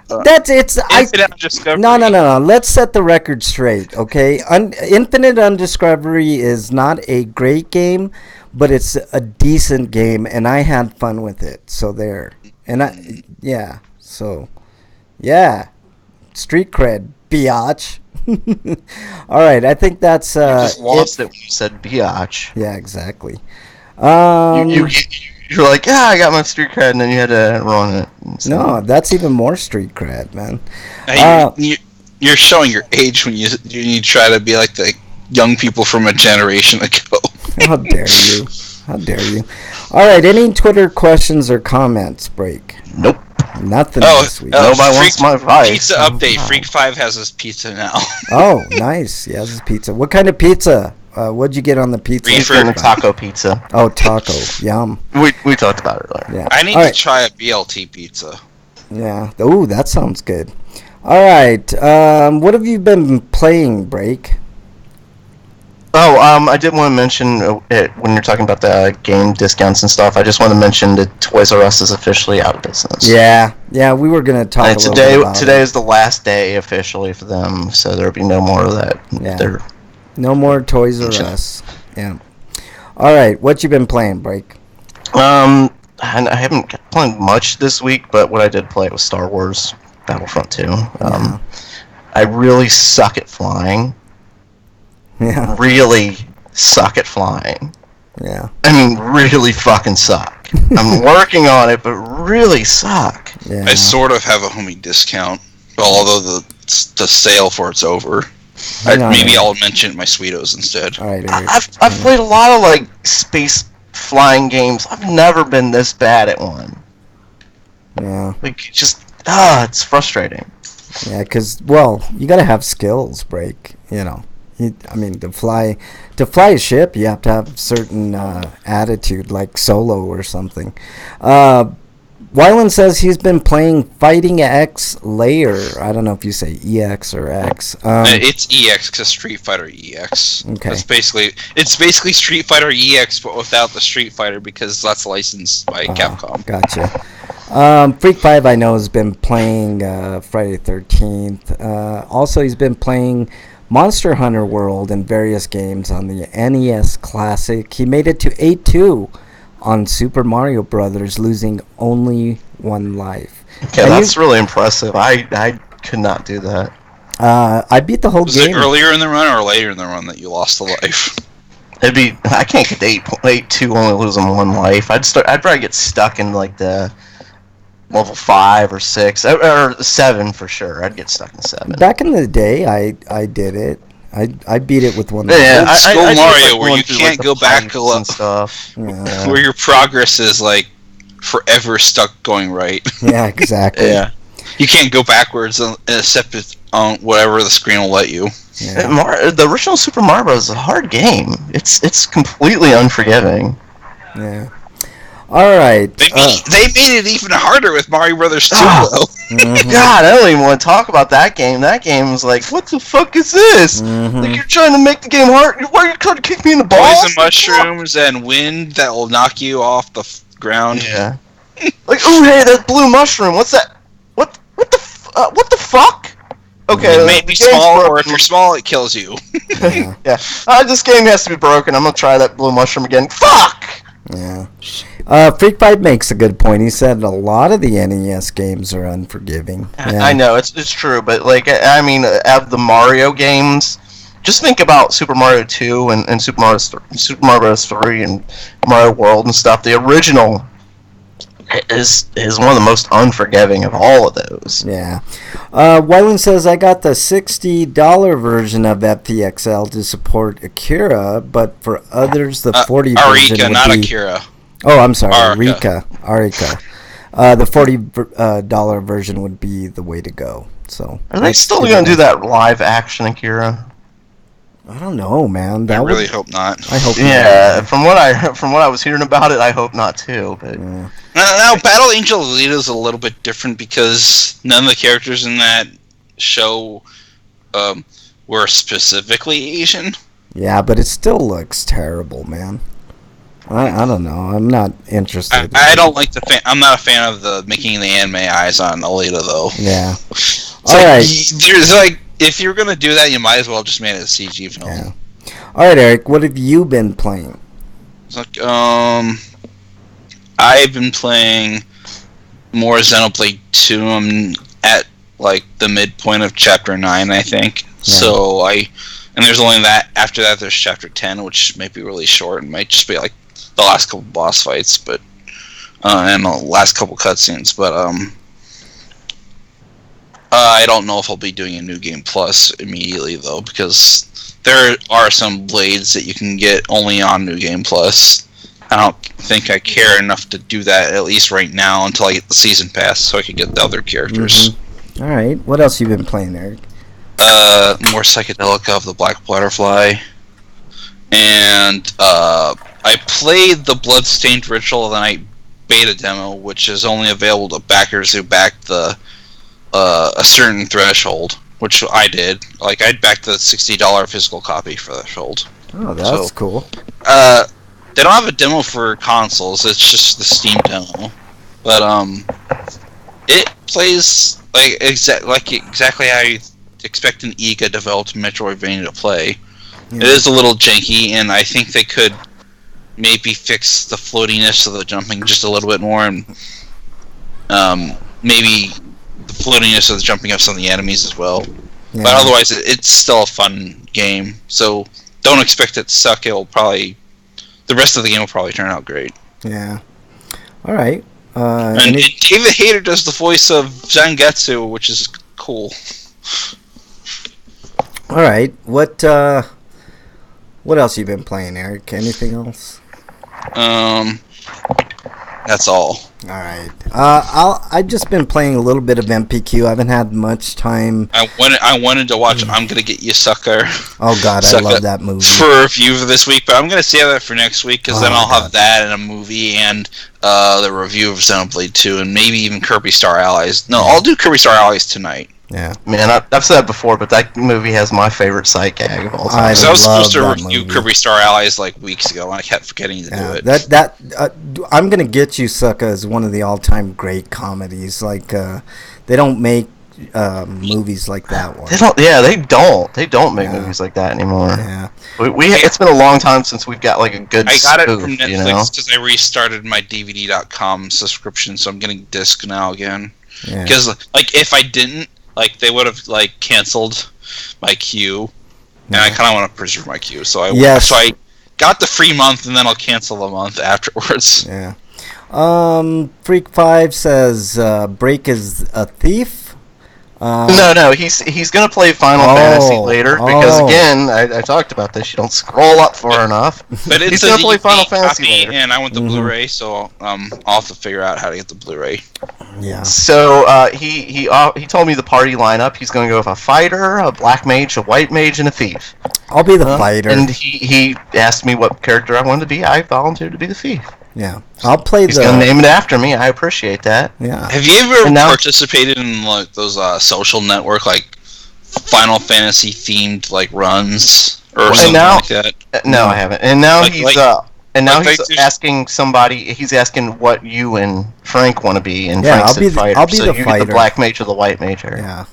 Infinite Undiscovery. No. Let's set the record straight, okay? Infinite Undiscovery is not a great game, but it's a decent game, and I had fun with it. So there. And street cred Biatch. All right, I think that's You just lost it when you said biatch. Yeah, exactly. You're like, I got my street cred, and then you had to run it. So. No, that's even more street cred, man. Hey, you're showing your age when you try to be like the young people from a generation ago. How dare you? How dare you? All right, any Twitter questions or comments, Break? Nope. Nothing this week. Nobody wants my advice. Pizza update. Freak 5 has his pizza now. Oh, nice. He has his pizza. What kind of pizza? What'd you get on the pizza? He's getting a taco pizza. Oh, taco. Yum. We talked about it earlier. Yeah. I need to try a BLT pizza. Yeah. Ooh, that sounds good. All right. What have you been playing, Break? Oh, I did want to mention it when you're talking about the game discounts and stuff. I just want to mention that Toys R Us is officially out of business. Yeah, we were gonna talk. And today is the last day officially for them, so there'll be no more of that. Yeah. No more Toys R Us. Yeah. All right, what you been playing, Break? I haven't played much this week, but what I did play was Star Wars Battlefront 2. I really suck at flying. Yeah. Really suck at flying. Yeah. I mean, really fucking suck. I'm working on it, but really suck. Yeah. I sort of have a homie discount, although the sale for it's over. Maybe I'll mention my Sweetos instead. All right, I've played a lot of like space flying games. I've never been this bad at one. Yeah. Like it's frustrating. Yeah, because you gotta have skills, Break. You know. To fly a ship, you have to have certain attitude, like Solo or something. Wyland says he's been playing Fighting X Layer. I don't know if you say EX or X. It's EX because Street Fighter EX. Okay. It's basically Street Fighter EX, but without the Street Fighter because that's licensed by Capcom. Gotcha. Freak 5 I know has been playing Friday the 13th. Also, he's been playing Monster Hunter World and various games on the NES Classic. He made it to 8-2 on Super Mario Brothers, losing only one life. Okay, that's really impressive. I could not do that. I beat the whole game. Was it earlier in the run or later in the run that you lost the life? I can't get to 8-2 only losing one life. I'd probably get stuck in like the level 5 or 6 or 7 for sure. I'd get stuck in 7. Back in the day, I did it. I beat it with one. Yeah, I Mario where you can't go back a lot and stuff. Yeah. Where your progress is like forever stuck going right. Yeah, exactly. Yeah, you can't go backwards except on whatever the screen will let you. Yeah. The original Super Mario Bros. Is a hard game. It's completely unforgiving. Yeah. All right. They made it even harder with Mario Brothers 2, though. Mm-hmm. God, I don't even want to talk about that game. That game's like, what the fuck is this? Mm-hmm. Like, you're trying to make the game hard. Why are you trying to kick me in the balls? Poison mushrooms and wind that will knock you off the ground. Yeah. Like, oh hey, that blue mushroom. What's that? What the fuck? Okay. It may be small, or if you're small, it kills you. Yeah. Yeah. This game has to be broken. I'm gonna try that blue mushroom again. Fuck. Yeah. Freak 5 makes a good point. He said a lot of the NES games are unforgiving. Yeah. I know, it's true, but like, I mean, of the Mario games, just think about Super Mario 2 and Super Mario Bros. 3 and Mario World and stuff. The original is one of the most unforgiving of all of those. Yeah. Wyland says, I got the $60 version of FPXL to support Akira, but for others, the $40 version would not be... Akira. Oh, I'm sorry, Arica. Arica. The $40 version would be the way to go. So are they still going to do that live action Akira? I don't know, man. I really hope not. I hope. Yeah, not. from what I was hearing about it, I hope not too. But now, Battle Angel Alita is a little bit different because none of the characters in that show were specifically Asian. Yeah, but it still looks terrible, man. I don't know. I'm not interested. I don't like I'm not a fan of the making the anime eyes on Alita though. Yeah. All right. There's like, if you're gonna do that, you might as well just make it a CG film. Yeah. All right, Eric. What have you been playing? It's like, I've been playing more Xenoblade 2. I'm at like the midpoint of chapter 9, I think. Yeah. So and there's only that. After that, there's chapter 10, which might be really short and might just be like the last couple boss fights, but and the last couple cutscenes. But I don't know if I'll be doing a New Game Plus immediately though, because there are some blades that you can get only on New Game Plus. I don't think I care enough to do that, at least right now, until I get the season pass, so I can get the other characters. Mm-hmm. All right. What else you been playing, Eric? More Psychedelica of the Black Butterfly, and I played the Bloodstained Ritual of the Night beta demo, which is only available to backers who backed the a certain threshold, which I did. Like, I'd backed the $60 physical copy for threshold. Oh, that's cool. They don't have a demo for consoles. It's just the Steam demo, but it plays like exactly how you expect an EGA developed Metroidvania to play. Yeah. It is a little janky, and I think they could maybe fix the floatiness of the jumping just a little bit more, and maybe the floatiness of the jumping of some of the enemies as well. Yeah. But otherwise, it's still a fun game. So don't expect it to suck. The rest of the game will probably turn out great. Yeah. All right. And David Hayter does the voice of Zangetsu, which is cool. All right. What else you been playing, Eric? Anything else? That's all. All right. I've just been playing a little bit of MPQ. I haven't had much time. I wanted to watch I'm Gonna Get You, Sucker. Oh God, I love that movie. For review for this week, but I'm gonna save that for next week, because then I'll have that and a movie and the review of Xenoblade 2 and maybe even Kirby Star Allies. No, I'll do Kirby Star Allies tonight. Yeah, man, I've said that before, but that movie has my favorite sight gag of all time. I was supposed to review Kirby Star Allies like weeks ago, and I kept forgetting to do it. I'm Gonna Get You, Sucker is one of the all-time great comedies. Like, they don't make movies like that one. They don't make movies like that anymore. Yeah, it's been a long time since we've got like a good. I got it from Netflix because I restarted my DVD.com subscription, so I'm getting disc now again. Because like if I didn't, like, they would have like canceled my queue, and I kind of want to preserve my queue, so I got the free month, and then I'll cancel the month afterwards. Yeah. Freak 5 says Break is a thief. No, he's gonna play Final Fantasy later, because again, I talked about this. You don't scroll up far enough. But he's gonna play Final Fantasy later, and I want the Blu-ray, so I'll have to figure out how to get the Blu-ray. Yeah. So he told me the party lineup. He's gonna go with a fighter, a black mage, a white mage, and a thief. I'll be the fighter. And he asked me what character I wanted to be. I volunteered to be the thief. Yeah, I'll play. He's gonna name it after me. I appreciate that. Yeah. Have you ever participated in like those social network like Final Fantasy themed like runs or something like that? No, I haven't. And now he's asking somebody. He's asking what you and Frank want to be, and Frank's the fighter. I'll be the fighter. fighter. The black mage or the white mage. Yeah.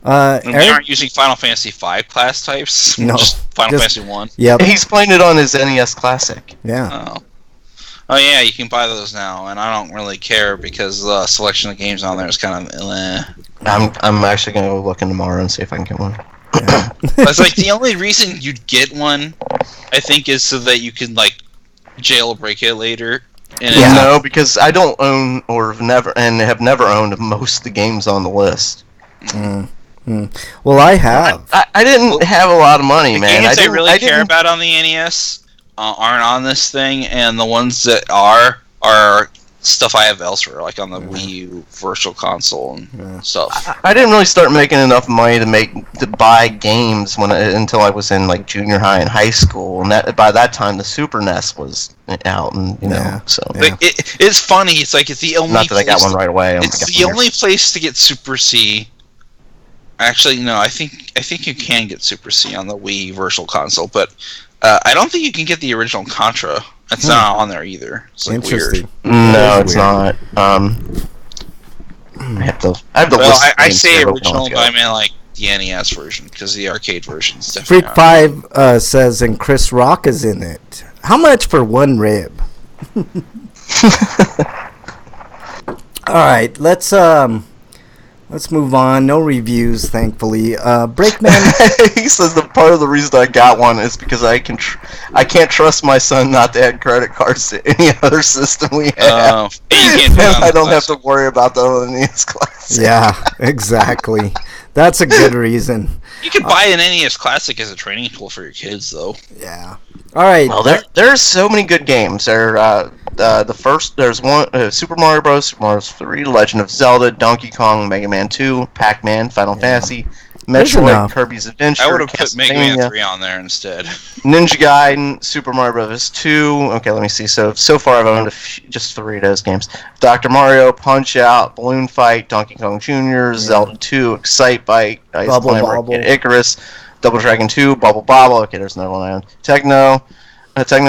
We aren't using Final Fantasy V class types. No, just Final Fantasy 1. Yep. He's playing it on his NES Classic. Yeah. Oh yeah, you can buy those now, and I don't really care because the selection of games on there is kind of. I'm actually gonna go looking tomorrow and see if I can get one. Yeah. It's like the only reason you'd get one, I think, is so that you can like jailbreak it later. No, because I don't own or have never owned most of the games on the list. Well, I have. I didn't have a lot of money, man. The games I really care about on the NES aren't on this thing, and the ones that are stuff I have elsewhere, like on the Wii U Virtual Console and stuff. I didn't really start making enough money to buy games until I was in like junior high and high school, and by that time the Super NES was out, and so. But it's funny. It's like it's the only. Not that I got one right away. It's the only place to get Super C. Actually, no. I think you can get Super C on the Wii Virtual Console, but. I don't think you can get the original Contra. It's not on there either. It's like interesting. Weird. No, it's not. I have the list. I say original, but I mean like the NES version, because the arcade version is definitely. Freak 5 says, and Chris Rock is in it. How much for one rib? All right, let's Let's move on. No reviews, thankfully. Brakeman. He says the part of the reason I got one is because I can't trust my son not to add credit cards to any other system we have. And I don't have to worry about that on the NES Classic. Yeah, exactly. That's a good reason. You could buy an NES Classic as a training tool for your kids, though. Yeah. All right. Well, there's so many good games. There's one Super Mario Bros., Super Mario 3, Legend of Zelda, Donkey Kong, Mega Man 2, Pac-Man, Final Fantasy, Metroid, Kirby's Adventure, I would have put Mega Man 3 on there instead. Ninja Gaiden, Super Mario Bros. 2. Okay, let me see. So far I've owned just 3 of those games. Dr. Mario, Punch-Out, Balloon Fight, Donkey Kong Jr., Zelda 2, Excite Bike, Bubble Bobble, Icarus, Double Dragon 2, Bubble Bobble. Okay, there's another one I own. Techno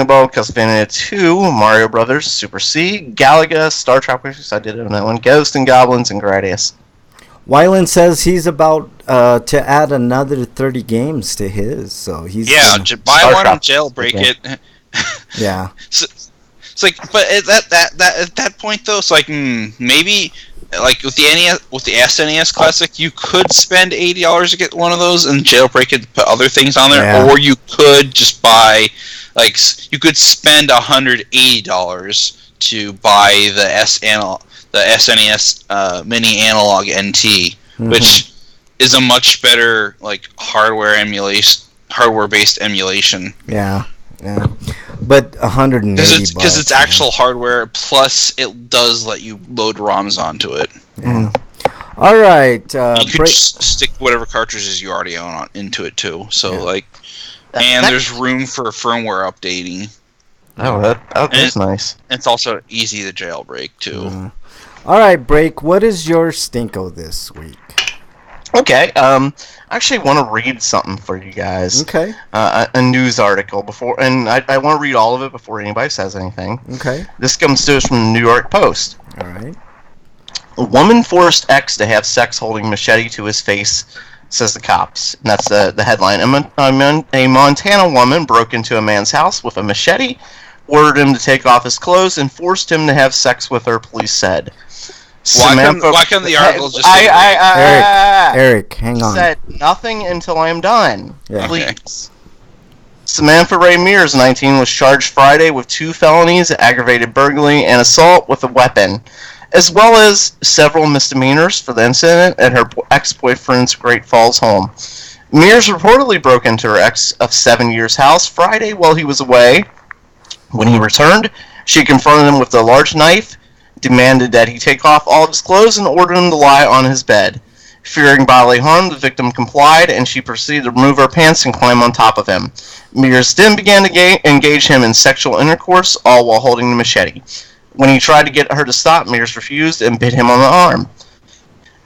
Bowl, Castlevania 2, Mario Brothers, Super C, Galaga, Star Tropics, I did own that one, Ghost and Goblins, and Gradius. Wyland says he's about to add another 30 games to his, so he's buy one and jailbreak it. Yeah. So, it's like, but at that point though, it's like maybe like with the SNES Classic, you could spend $80 to get one of those and jailbreak it, and put other things on there, or you could just buy. Like, you could spend $180 to buy the SNES Mini Analog NT, which is a much better like hardware-based emulation. Yeah. But $180 because it's actual hardware. Plus, it does let you load ROMs onto it. Yeah. All right. You could stick whatever cartridges you already own into it too. So and there's room for firmware updating. Oh, that's nice. It's also easy to jailbreak, too. All right, Break, what is your stinko this week? Okay, I actually want to read something for you guys. Okay. A news article before, and I want to read all of it before anybody says anything. Okay. This comes to us from the New York Post. All right. A woman forced ex to have sex holding machete to his face, says the cops. And that's the headline. A Montana woman broke into a man's house with a machete, ordered him to take off his clothes, and forced him to have sex with her, police said. Why couldn't the article just say Eric, hang on. Said nothing until I'm done. Yeah. Please. Okay. Samantha Ray Mears, 19, was charged Friday with 2 felonies, aggravated burglary, and assault with a weapon, as well as several misdemeanors for the incident at her ex-boyfriend's Great Falls home. Mears reportedly broke into her ex of 7 years' house Friday while he was away. When he returned, she confronted him with a large knife, demanded that he take off all of his clothes, and ordered him to lie on his bed. Fearing bodily harm, the victim complied, and she proceeded to remove her pants and climb on top of him. Mears then began to engage him in sexual intercourse, all while holding the machete. When he tried to get her to stop, Mears refused and bit him on the arm.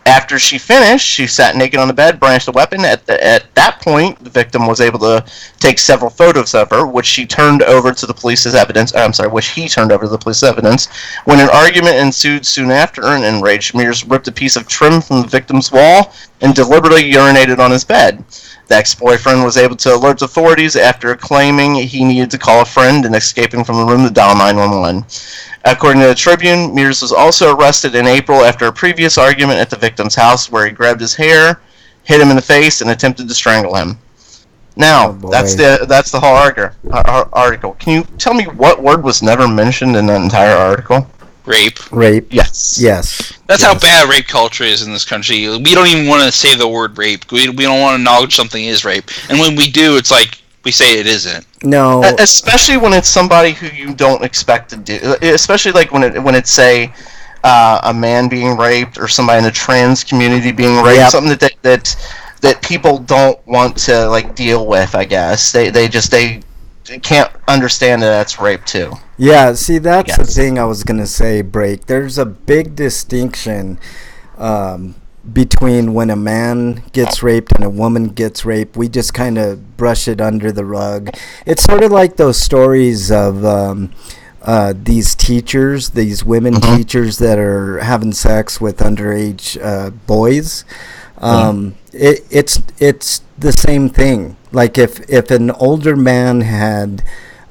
After she finished, she sat naked on the bed, brandished a weapon. At that point, the victim was able to take several photos of her, which he turned over to the police as evidence. Which he turned over to the police as evidence. When an argument ensued soon after, an enraged Mears ripped a piece of trim from the victim's wall and deliberately urinated on his bed. The ex-boyfriend was able to alert authorities after claiming he needed to call a friend and escaping from the room to dial 911. According to the Tribune, Mears was also arrested in April after a previous argument at the victim's house where he grabbed his hair, hit him in the face, and attempted to strangle him. Now, that's the whole article. Can you tell me what word was never mentioned in the entire article? Rape. Yes. That's how bad rape culture is in this country. We don't even want to say the word rape. We don't want to acknowledge something is rape. And when we do, it's like we say it isn't. No. Especially when it's somebody who you don't expect to do. Especially like when it's say a man being raped or somebody in the trans community being raped. Yep. Something that people don't want to like deal with. I guess they can't understand that that's rape too. Yeah, see, that's the thing I was going to say, Break. There's a big distinction between when a man gets raped and a woman gets raped. We just kind of brush it under the rug. It's sort of like those stories of these teachers, these women teachers that are having sex with underage boys. It's the same thing. Like if an older man had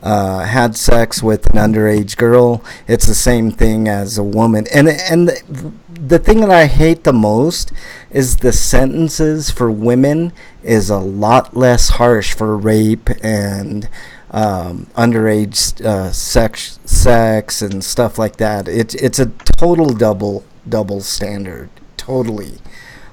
had sex with an underage girl, it's the same thing as a woman. And the thing that I hate the most is the sentences for women is a lot less harsh for rape and underage sex and stuff like that. It's a total double standard, totally.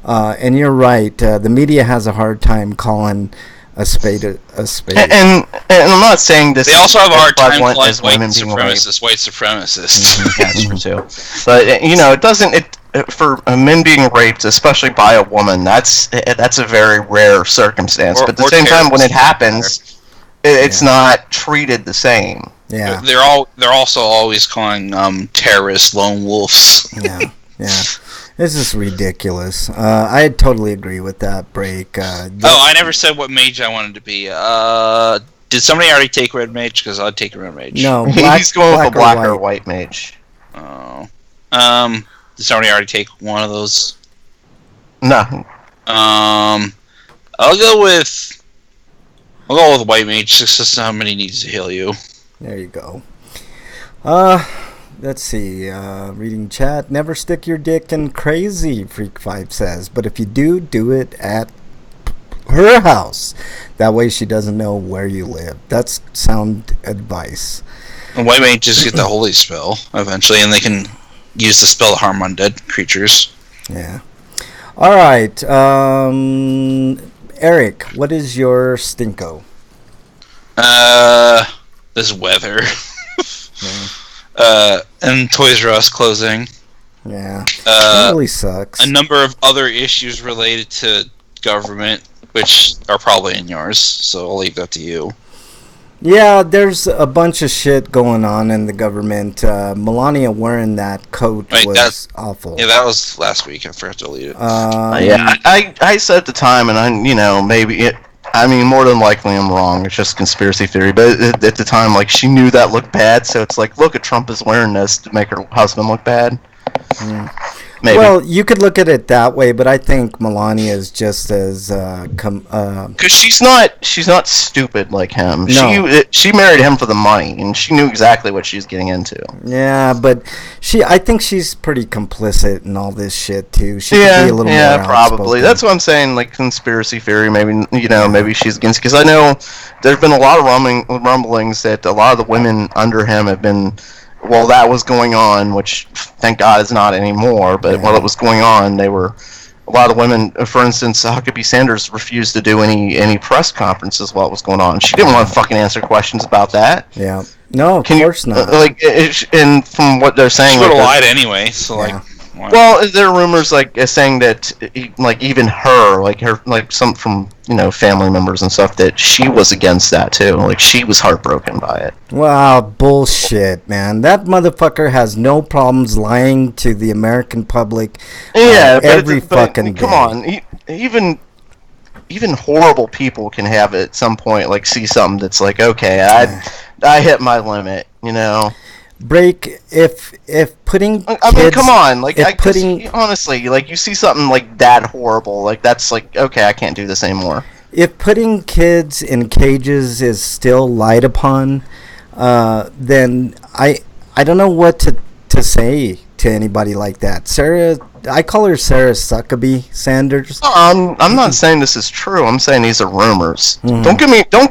And you're right. The media has a hard time calling a spade a spade. And I'm not saying this. They also have a hard time calling calling white supremacists. Mm-hmm. That's true too. But it doesn't. For men being raped, especially by a woman, that's a very rare circumstance. But at the same time, when it happens, it's not treated the same. Yeah, they're also always calling terrorists lone wolves. Yeah. This is ridiculous. I totally agree with that break. I never said what mage I wanted to be. Did somebody already take red mage? Because I'd take red mage. No, he's going with a black or white mage. Oh. Did somebody already take one of those? No. I'll go with white mage. Just somebody needs to heal you. There you go. Let's see. Reading chat. Never stick your dick in crazy, Freak5 says. But if you do it at her house. That way she doesn't know where you live. That's sound advice. And white mages get the holy spell eventually, and they can use the spell to harm undead creatures. Yeah. All right. Eric, what is your stinko? This weather. Yeah. And Toys R Us closing. Yeah. It really sucks. A number of other issues related to government, which are probably in yours, so I'll leave that to you. Yeah, there's a bunch of shit going on in the government. Melania wearing that coat was awful. Yeah, that was last week. I forgot to delete it. Yeah, I said at the time, and maybe it. I mean, more than likely I'm wrong. It's just conspiracy theory. But at the time, like, she knew that looked bad, so it's like, look, Trump is wearing this to make her husband look bad. Mm. Maybe. Well, you could look at it that way, but I think Melania is just as because she's not stupid like him. No. She married him for the money, and she knew exactly what she was getting into. Yeah, but I think she's pretty complicit in all this shit too. She could be a little more probably. outspoken. That's what I'm saying. Like conspiracy theory, maybe maybe she's against. Because I know there's been a lot of rumblings that a lot of the women under him have been. Well, that was going on, which thank God is not anymore. But while it was going on, they were a lot of women. For instance, Huckabee Sanders refused to do any press conferences while it was going on. She didn't want to fucking answer questions about that. Yeah, no, of course not. And from what they're saying, she would have lied anyway. So well, there are rumors saying that even her some from family members and stuff that she was against that too. Like she was heartbroken by it. Wow, bullshit, man. That motherfucker has no problems lying to the American public. Every fucking day. Come on, even horrible people can have at some point see something that's like, okay, I hit my limit, Break if putting kids, I mean, come on, honestly, you see something that horrible, that's okay, I can't do this anymore. If putting kids in cages is still lied upon, then I don't know what to say to anybody like that. Sarah, I call her Sarah Huckabee Sanders. I'm not saying this is true. I'm saying these are rumors. Mm. Don't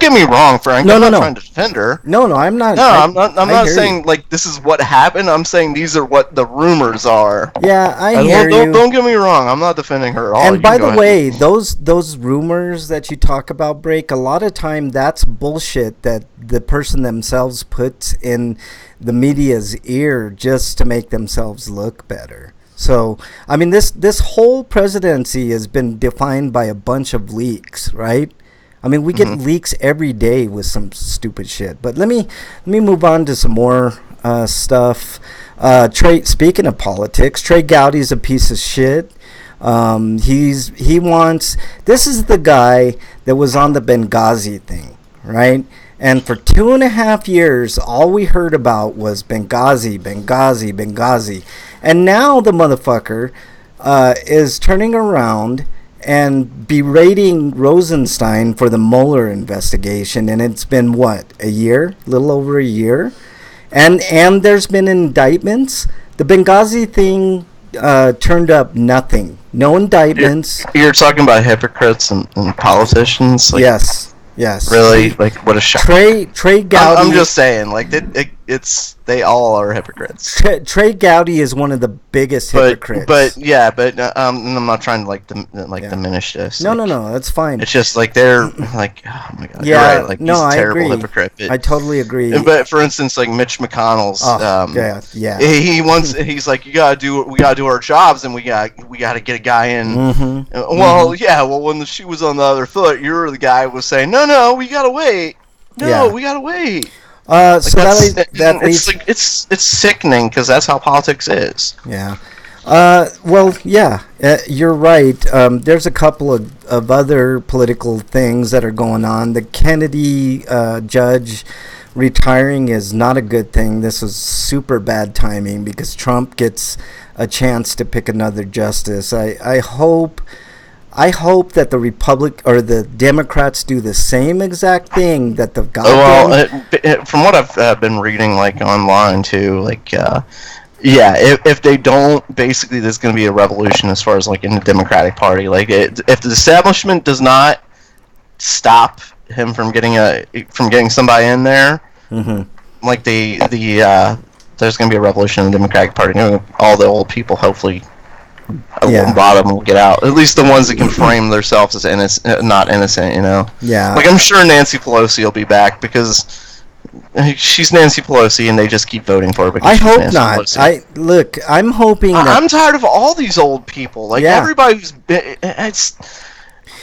get me wrong, Frank. I'm not trying to defend her. No, I'm not. No, I'm not saying this is what happened. I'm saying these are what the rumors are. Yeah, I hear you. Don't get me wrong. I'm not defending her at all. And by the way, those rumors that you talk about, Break, a lot of time that's bullshit that the person themselves puts in the media's ear just to make themselves look better. So, I mean, this whole presidency has been defined by a bunch of leaks, right? I mean, we get leaks every day with some stupid shit. But let me move on to some more stuff. Speaking of politics, Trey Gowdy's a piece of shit. He wants. This is the guy that was on the Benghazi thing, right? And for 2.5 years, all we heard about was Benghazi. And now the motherfucker is turning around and berating Rosenstein for the Mueller investigation, and it's been what, a little over a year, and there's been indictments. The Benghazi thing turned up nothing. No indictments. You're talking about hypocrites and politicians. Like, yes. Really? Like, what a shock. Trey Gowdy. I'm just saying, like, they all are hypocrites. Trey Gowdy is one of the biggest hypocrites. But I'm not trying to diminish this. No, like, no, that's fine. It's just like they're like, oh my god, yeah, you're right. Like, no, he's a terrible I agree. hypocrite. I totally agree. But for instance, like Mitch McConnell's, he's like, we gotta do our jobs, and we gotta get a guy in. Mm-hmm. Well, when the shoe was on the other foot, you're the guy who was saying, no, we gotta wait. We gotta wait. So it's sickening because that's how politics is. Yeah. You're right. There's a couple of other political things that are going on. The Kennedy judge retiring is not a good thing. This was super bad timing because Trump gets a chance to pick another justice. I hope that the Republic or the Democrats do the same exact thing that the from what I've been reading, like online too, like if they don't, basically there's going to be a revolution as far as like in the Democratic Party. Like if the establishment does not stop him from getting somebody in there, like there's going to be a revolution in the Democratic Party. All the old people, hopefully. A lot of them will get out. At least the ones that can frame themselves as not innocent, Yeah. Like, I'm sure Nancy Pelosi will be back because she's Nancy Pelosi, and they just keep voting for her. Because I hope Nancy not. Pelosi. I'm hoping. I'm tired of all these old people. Like everybody who's been.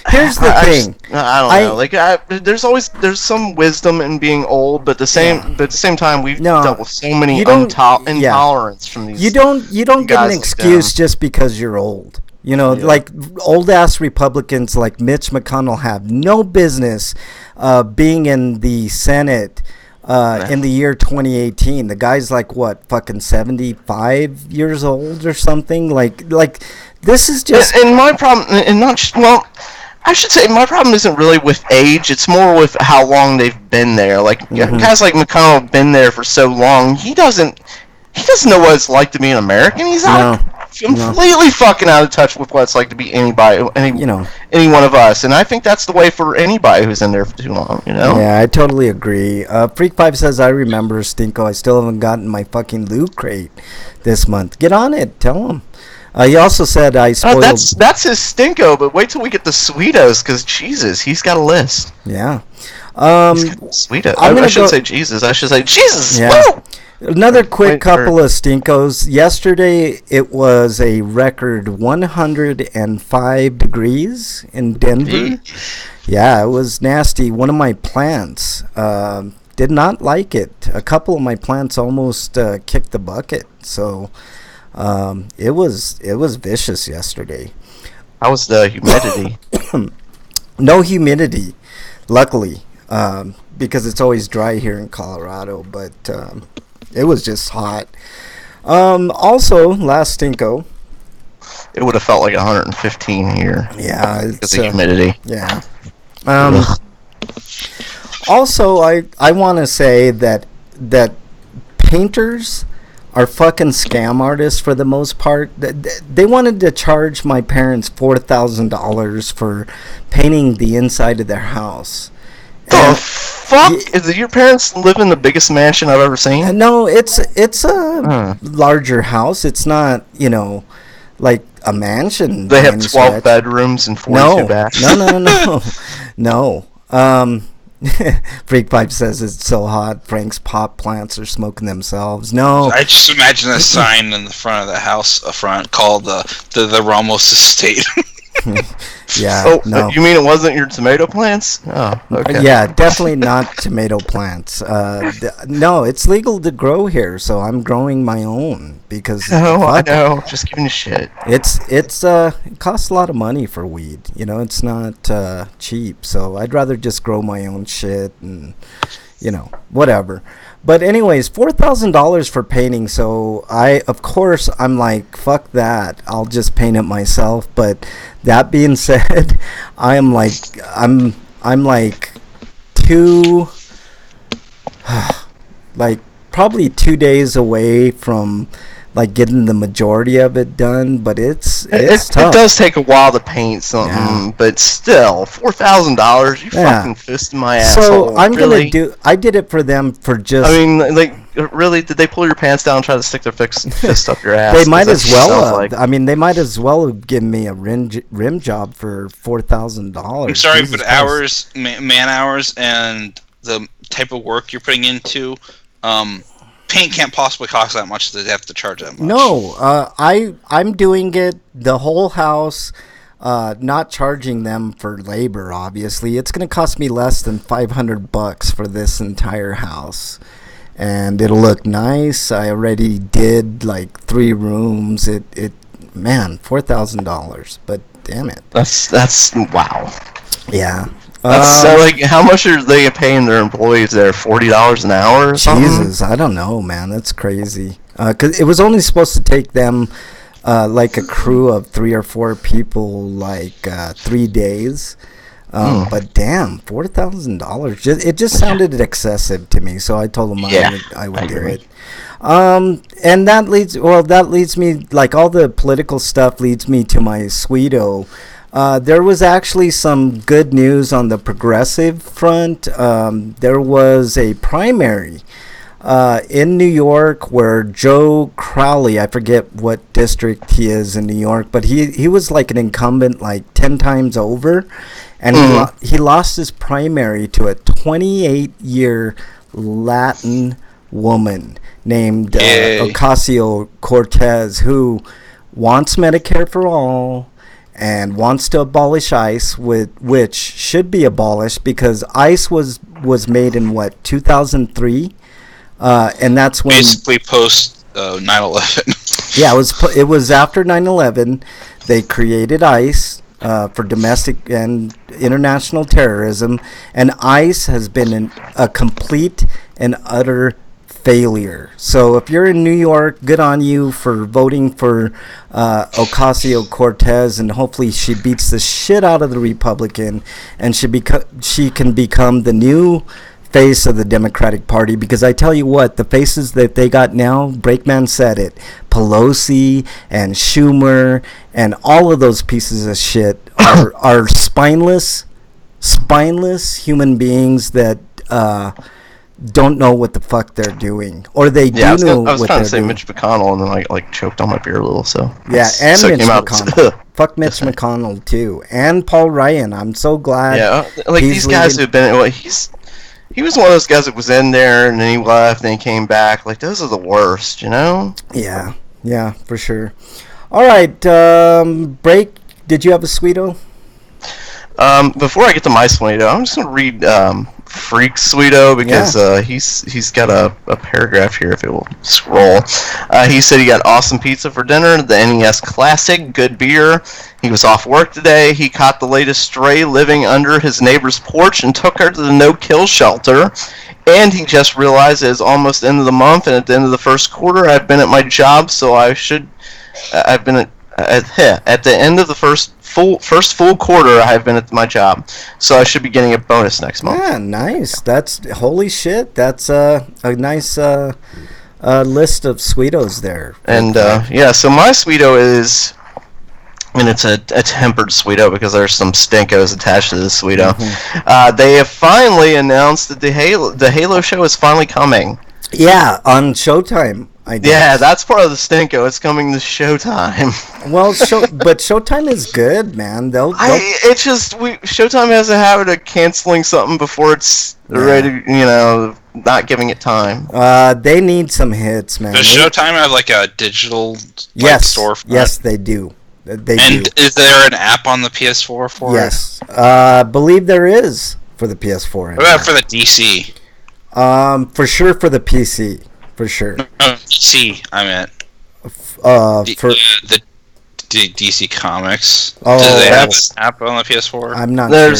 Here's the thing. I don't know. Like, there's some wisdom in being old, but at the same time, we've dealt with so many intolerance from these. You don't get an excuse just because you're old. Like old ass Republicans like Mitch McConnell have no business being in the Senate in the year 2018. The guy's like what, fucking 75 years old or something. Like this is just. And my problem, and not just, well. I should say my problem isn't really with age. It's more with how long they've been there. Like guys like McConnell have been there for so long. He doesn't know what it's like to be an American. He's completely fucking out of touch with what it's like to be any one of us. And I think that's the way for anybody who's in there for too long. Yeah, I totally agree. Freak5 says, I remember Stinko. I still haven't gotten my fucking loot crate this month. Get on it. Tell him. He also said I spoiled. That's his Stinko, but wait till we get the Sweetos, because Jesus, he's got a list. Yeah. Sweetos. I shouldn't say Jesus. I should say Jesus. Yeah. Woo! Another quick couple of Stinkos. Yesterday, it was a record 105 degrees in Denver. Yeah, it was nasty. One of my plants did not like it. A couple of my plants almost kicked the bucket. So. It was vicious yesterday. How was the humidity? No humidity, luckily, because it's always dry here in Colorado. But it was just hot. Also, last Stinko. It would have felt like 115 here. Yeah, because of humidity. Yeah. Also, I want to say that painters are fucking scam artists for the most part. They wanted to charge my parents $4,000 for painting the inside of their house. The fuck? Is your parents live in the biggest mansion I've ever seen? No, it's a larger house. It's not, like a mansion. They have 12 bedrooms and 42 baths. No. Freak5 says it's so hot. Frank's pot plants are smoking themselves. No, I just imagine a sign in the front of the house, called the Ramos estate. Yeah. Oh, no. You mean it wasn't your tomato plants? Oh, okay. Yeah, definitely not tomato plants. No, it's legal to grow here, so I'm growing my own because. Oh, I know. Just giving you shit. It costs a lot of money for weed. It's not cheap. So I'd rather just grow my own shit and. whatever. But anyways, $4,000 for painting. So I'm like, fuck that. I'll just paint it myself. But that being said, I'm like two, like probably 2 days away from like getting the majority of it done, but it's tough. It does take a while to paint something, but still, $4,000, you fucking fisting my asshole. So I'm really? I did it for them for just. I mean, like, really, did they pull your pants down and try to stick their fist up your ass? They might as well have. I mean, they might as well have given me a rim job for $4,000. I'm sorry, but hours, man hours, and the type of work you're putting into, paint can't possibly cost that much. They have to charge that much. No, I'm doing it the whole house, not charging them for labor. Obviously, it's going to cost me less than $500 for this entire house, and it'll look nice. I already did like 3 rooms. Man, $4,000. But damn it, that's wow. Yeah. So, like, how much are they paying their employees there? $40 an hour or something? Jesus, I don't know, man. That's crazy. 'Cause it was only supposed to take them, like, a crew of 3 or 4 people, like, 3 days. But damn, $4,000. It just sounded excessive to me, so I told them I would do it. And that leads me, like, all the political stuff leads me to my Sweeto. There was actually some good news on the progressive front. There was a primary in New York where Joe Crowley, I forget what district he is in New York, but he was like an incumbent like 10 times over, and he lost his primary to a 28-year Latin woman named Ocasio-Cortez, who wants Medicare for all and wants to abolish ICE, which should be abolished because ICE was made in 2003, and that's when basically post 9/11. Yeah, it was after 9/11. They created ICE for domestic and international terrorism, and ICE has been a complete and utter failure. So if you're in New York, good on you for voting for Ocasio-Cortez, and hopefully she beats the shit out of the Republican, and she can become the new face of the Democratic Party. Because I tell you what, the faces that they got now, Breakman said it, Pelosi and Schumer and all of those pieces of shit are spineless human beings that don't know what the fuck they're doing, or they do know what they're doing. I was trying to say Mitch McConnell, and then like choked on my beer a little. So yeah, and Mitch McConnell. Fuck Mitch McConnell too, and Paul Ryan. I'm so glad. Yeah, like these guys who've been. Well, he was one of those guys that was in there, and then he left, and he came back. Like those are the worst, you know? Yeah, for sure. All right, break. Did you have a Sweeto? Before I get to my Sweeto, I'm just gonna read Freak's Sweeto because he's got a paragraph here if it will scroll. He said he got awesome pizza for dinner, the NES Classic, good beer. He was off work today. He caught the latest stray living under his neighbor's porch and took her to the no-kill shelter. And he just realized it's almost the end of the month, and at the end of the first quarter, I've been at my job, so I've been at the end of the first full quarter, I've been at my job, so I should be getting a bonus next month. Yeah, nice. That's holy shit. That's a nice list of Sweetos there. And so my Sweeto is, and it's a tempered Sweeto because there's some stinkos attached to this Sweeto. Mm-hmm. They have finally announced that the Halo show is finally coming. Yeah, on Showtime. I guess. Yeah, that's part of the stinko. It's coming to Showtime. Well, but Showtime is good, man. Showtime has a habit of canceling something before it's ready. Not giving it time. They need some hits, man. Does Showtime have like a digital storefront? Yes, they do. Is there an app on the PS4 for it? Yes, I believe there is for the PS4. What about for the DC? For sure for the PC. For sure. No, DC, I meant. For the DC Comics. Oh, do they have an app on the PS4? I'm not sure.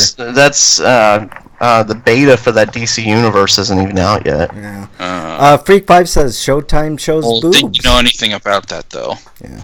the beta for that DC universe isn't even out yet. Yeah. Freak 5 says Showtime shows boobs. Did you know anything about that though? Yeah.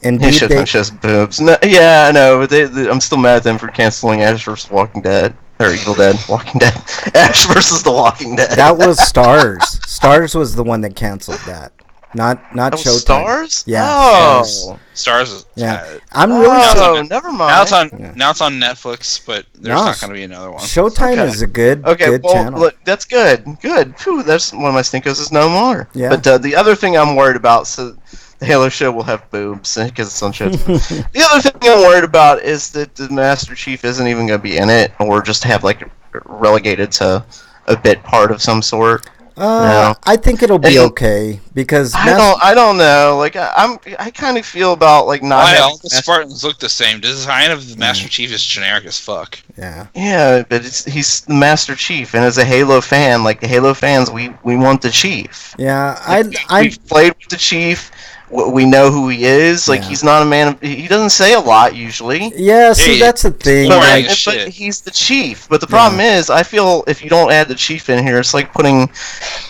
Indeed, Showtime shows boobs. No, yeah, I know, but I'm still mad at them for canceling Ash vs. Walking Dead. Or Evil Dead, Walking Dead. Ash vs. The Walking Dead. That was Stars. Stars was the one that canceled that. Not Showtime. Stars? Yeah. Oh. Stars. Yeah. I'm really never mind. Now it's on Netflix, but there's not going to be another one. Showtime is a good channel. Look, that's good. Good. Phew, that's one of my stinkos is no more. Yeah. But the other thing I'm worried about, so the Halo show will have boobs because it's on Showtime. The other thing I'm worried about is that the Master Chief isn't even going to be in it, or just have like relegated to a bit part of some sort. No. I think it'll be okay because I don't know. Like I kind of feel about like not. Why all the Spartans look the same? Design of the Master Chief is generic as fuck. Yeah. Yeah, but he's the Master Chief, and as a Halo fan, like the Halo fans, we want the Chief. Yeah, we've played with the Chief. We know who he is. Like he's not a man. He doesn't say a lot usually. Yeah, see, that's the thing. But he's the chief. But the problem is, I feel if you don't add the chief in here, it's like putting.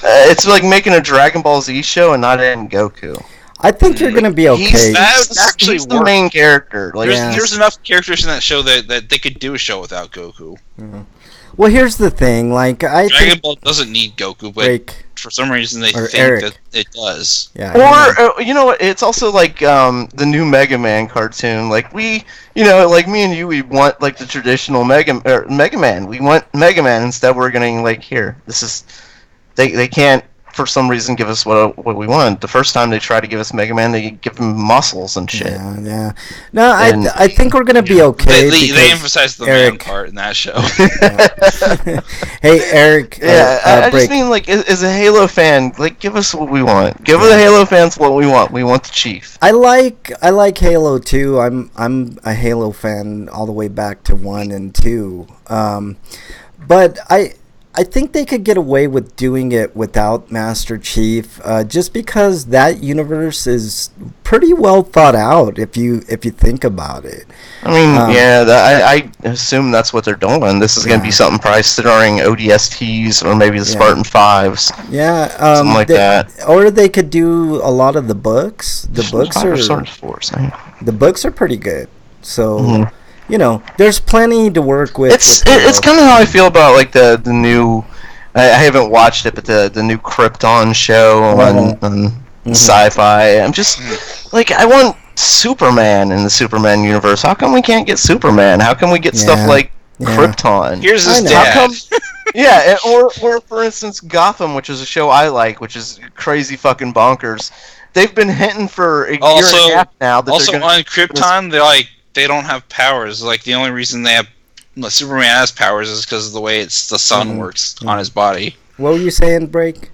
It's like making a Dragon Ball Z show and not adding Goku. I think you're gonna be okay. He's the main character. Like, there's enough characters in that show that they could do a show without Goku. Mm-hmm. Well, here's the thing. Like Dragon Ball doesn't need Goku, but for some reason they think that it does. Yeah. Or you know what? It's also like the new Mega Man cartoon. Like like me and you, we want like the traditional Mega Man. We want Mega Man. Instead, we're getting like this is they can't for some reason give us what we want. The first time they try to give us Mega Man, they give him muscles and shit. Yeah. No, I think we're gonna be okay. They emphasize the man part in that show. Hey, Eric. I just mean like as a Halo fan, like give us what we want. Give the Halo fans what we want. We want the Chief. I like Halo 2. I'm a Halo fan all the way back to 1 and 2. But I think they could get away with doing it without Master Chief, just because that universe is pretty well thought out. If you think about it, I mean, I assume that's what they're doing. This is going to be something probably starring ODSTs or maybe the Spartan 5s. Yeah, something like that. Or they could do a lot of the books. The books the books are pretty good. So. Mm-hmm. There's plenty to work with. It's kind of how I feel about like the new. I haven't watched it, but the new Krypton show on Sci-Fi. I'm just like I want Superman in the Superman universe. How come we can't get Superman? How come we get stuff like Krypton? Here's his dad. How come? Or for instance, Gotham, which is a show I like, which is crazy fucking bonkers. They've been hinting for a year and a half now. That also on Krypton, they don't have powers. Like the only reason Superman has powers is because of the way the sun works on his body. What were you saying, Break?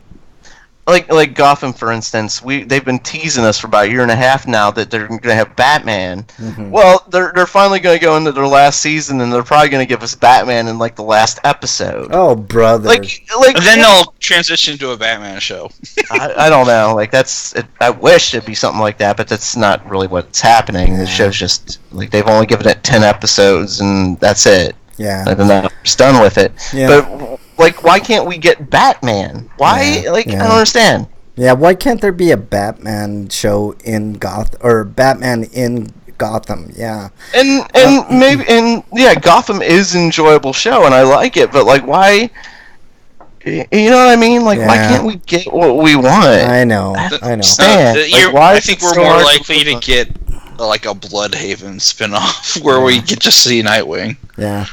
Like Gotham, for instance, they've been teasing us for about a year and a half now that they're going to have Batman. Mm-hmm. Well, they're finally going to go into their last season, and they're probably going to give us Batman in like the last episode. Oh, brother! And then they'll transition to a Batman show. I don't know. Like I wish it'd be something like that, but that's not really what's happening. The show's just like they've only given it 10 episodes, and that's it. Yeah, and then they're just done with it. Yeah. But why can't we get Batman? Why? I don't understand. Yeah, why can't there be a Batman show in Batman in Gotham? Yeah. And Gotham is an enjoyable show, and I like it. But like, why? You know what I mean? Like, why can't we get what we want? I know. I think we're more likely to get like a Bloodhaven spinoff where we get to see Nightwing. Yeah.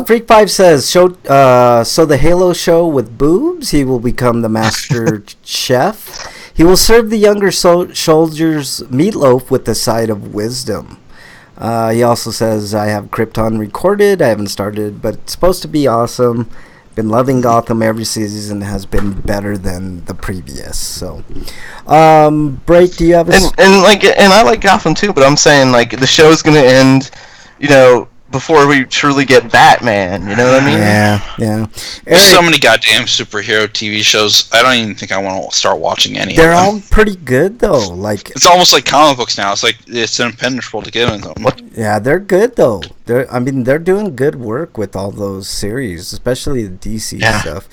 Freak 5 says, so the Halo show with boobs, he will become the master chef. He will serve the younger soldiers meatloaf with the side of wisdom. He also says, I have Krypton recorded. I haven't started, but it's supposed to be awesome. Been loving Gotham. Every season has been better than the previous. So, Break, do you have and I like Gotham too, but I'm saying like the show's gonna end, before we truly get Batman. You know what I mean? Yeah. There's so many goddamn superhero TV shows. I don't even think I want to start watching any of them. They're all pretty good though. Like it's almost like comic books now. It's like it's impenetrable to get into them. Yeah, they're good though. They're doing good work with all those series, especially the DC stuff.